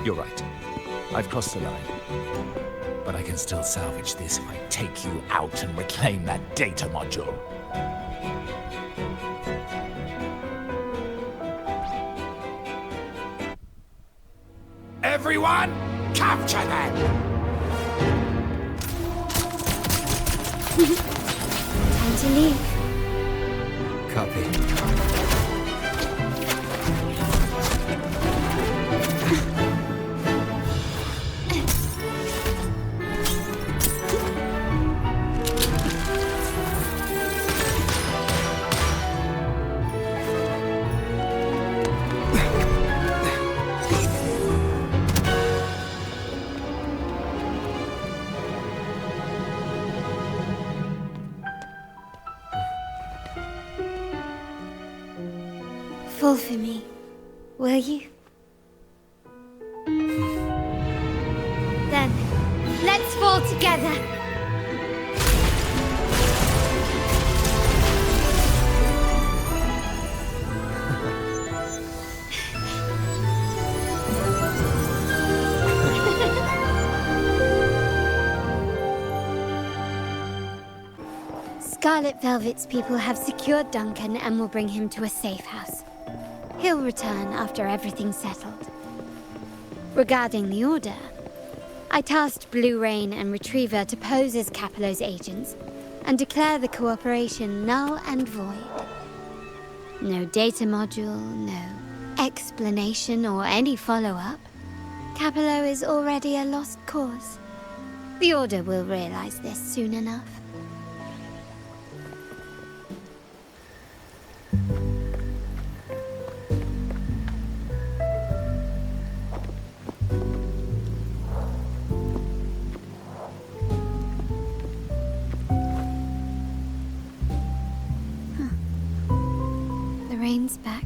You're right. I've crossed the line. But I can still salvage this if I take you out and reclaim that data module. Everyone, capture them! Time to leave. Copy. Fall for me, will you? Then, let's fall together. Scarlet Velvet's people have secured Duncan and will bring him to a safe house. He'll return after everything's settled. Regarding the Order, I tasked Blue Rain and Retriever to pose as Capello's agents and declare the cooperation null and void. No data module, no explanation or any follow-up. Capello is already a lost cause. The Order will realize this soon enough. Rain's back.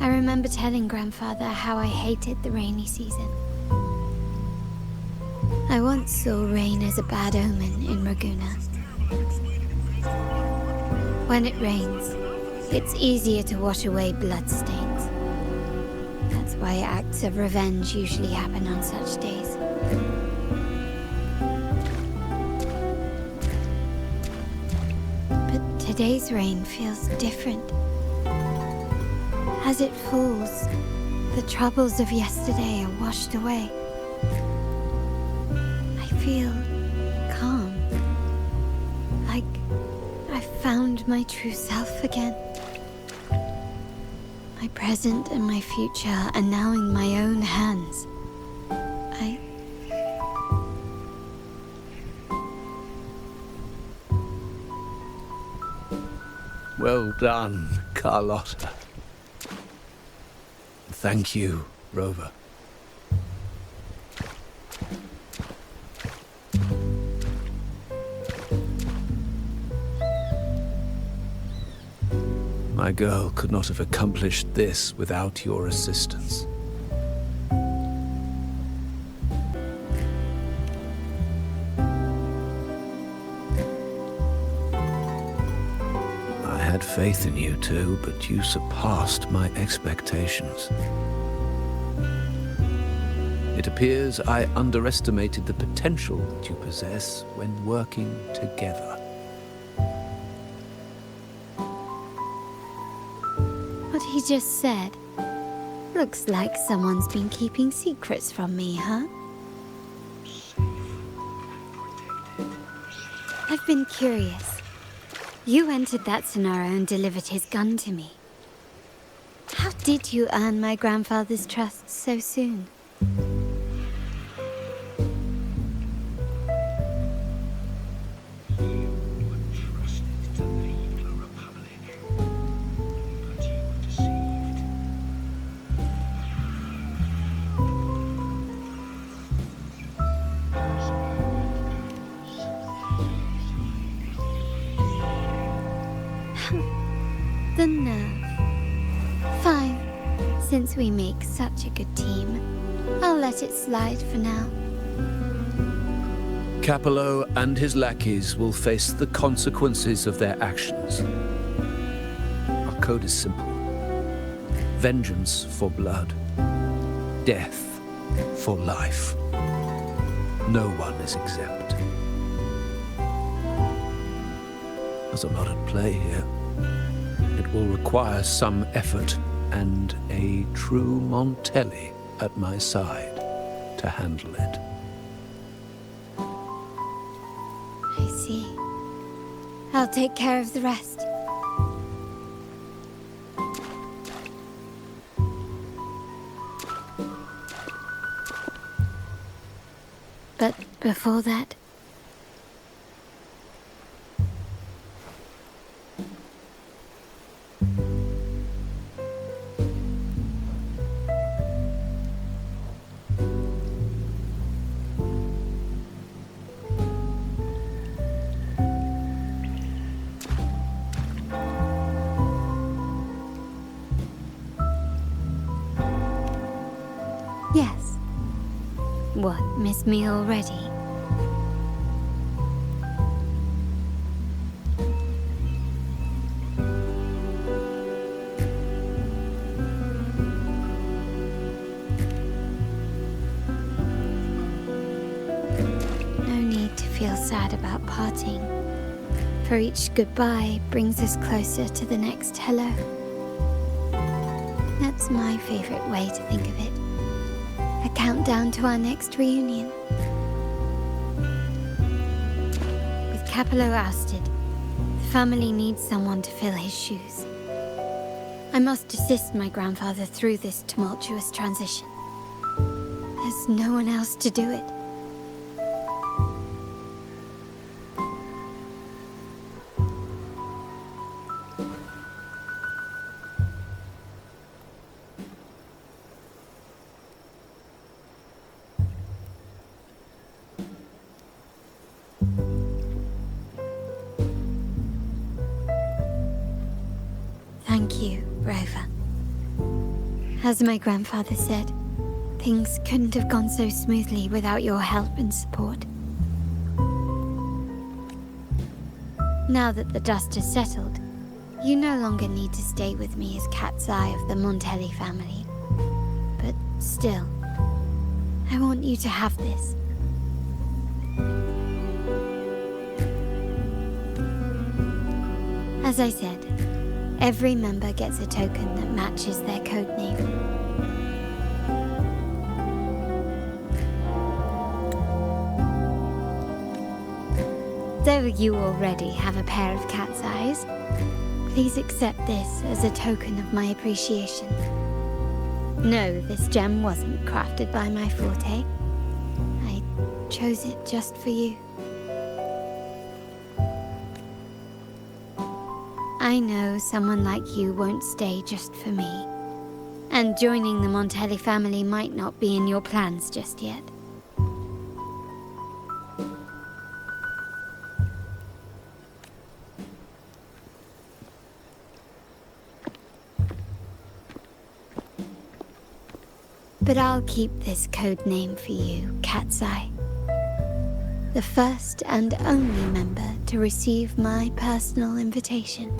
I remember telling Grandfather how I hated the rainy season. I once saw rain as a bad omen in Raguna. When it rains, it's easier to wash away bloodstains. That's why acts of revenge usually happen on such days. Today's rain feels different. As it falls, the troubles of yesterday are washed away. I feel calm. Like I've found my true self again. My present and my future are now in my own hands. Well done, Charlotta. Thank you, Rover. My girl could not have accomplished this without your assistance. I had faith in you too, but you surpassed my expectations. It appears I underestimated the potential that you possess when working together. What he just said. Looks like someone's been keeping secrets from me, huh? I've been curious. You entered that scenario and delivered his gun to me. How Did you earn my grandfather's trust so soon? The nerve. Fine. Since we make such a good team, I'll let it slide for now. Capello and his lackeys will face the consequences of their actions. Our code is simple. Vengeance for blood. Death for life. No one is exempt. There's a lot at play here. It will require some effort and a true Montelli at my side to handle it. I see. I'll take care of the rest. But before that... Yes. What, miss me already? No need to feel sad about parting, for each goodbye brings us closer to the next hello. That's my favorite way to think of it. A countdown to our next reunion. With Capello ousted, the family needs someone to fill his shoes. I must assist my grandfather through this tumultuous transition. There's no one else to do it. Thank you, Rover. As my grandfather said, things couldn't have gone so smoothly without your help and support. Now that the dust has settled, you no longer need to stay with me as Cat's Eye of the Montelli family. But still, I want you to have this. As I said, every member gets a token that matches their codename. Though you already have a pair of cat's eyes, please accept this as a token of my appreciation. No, this gem wasn't crafted by my forte. I chose it just for you. I know someone like you won't stay just for me, and joining the Montelli family might not be in your plans just yet. But I'll keep this code name for you, Cat's Eye. The first and only member to receive my personal invitation.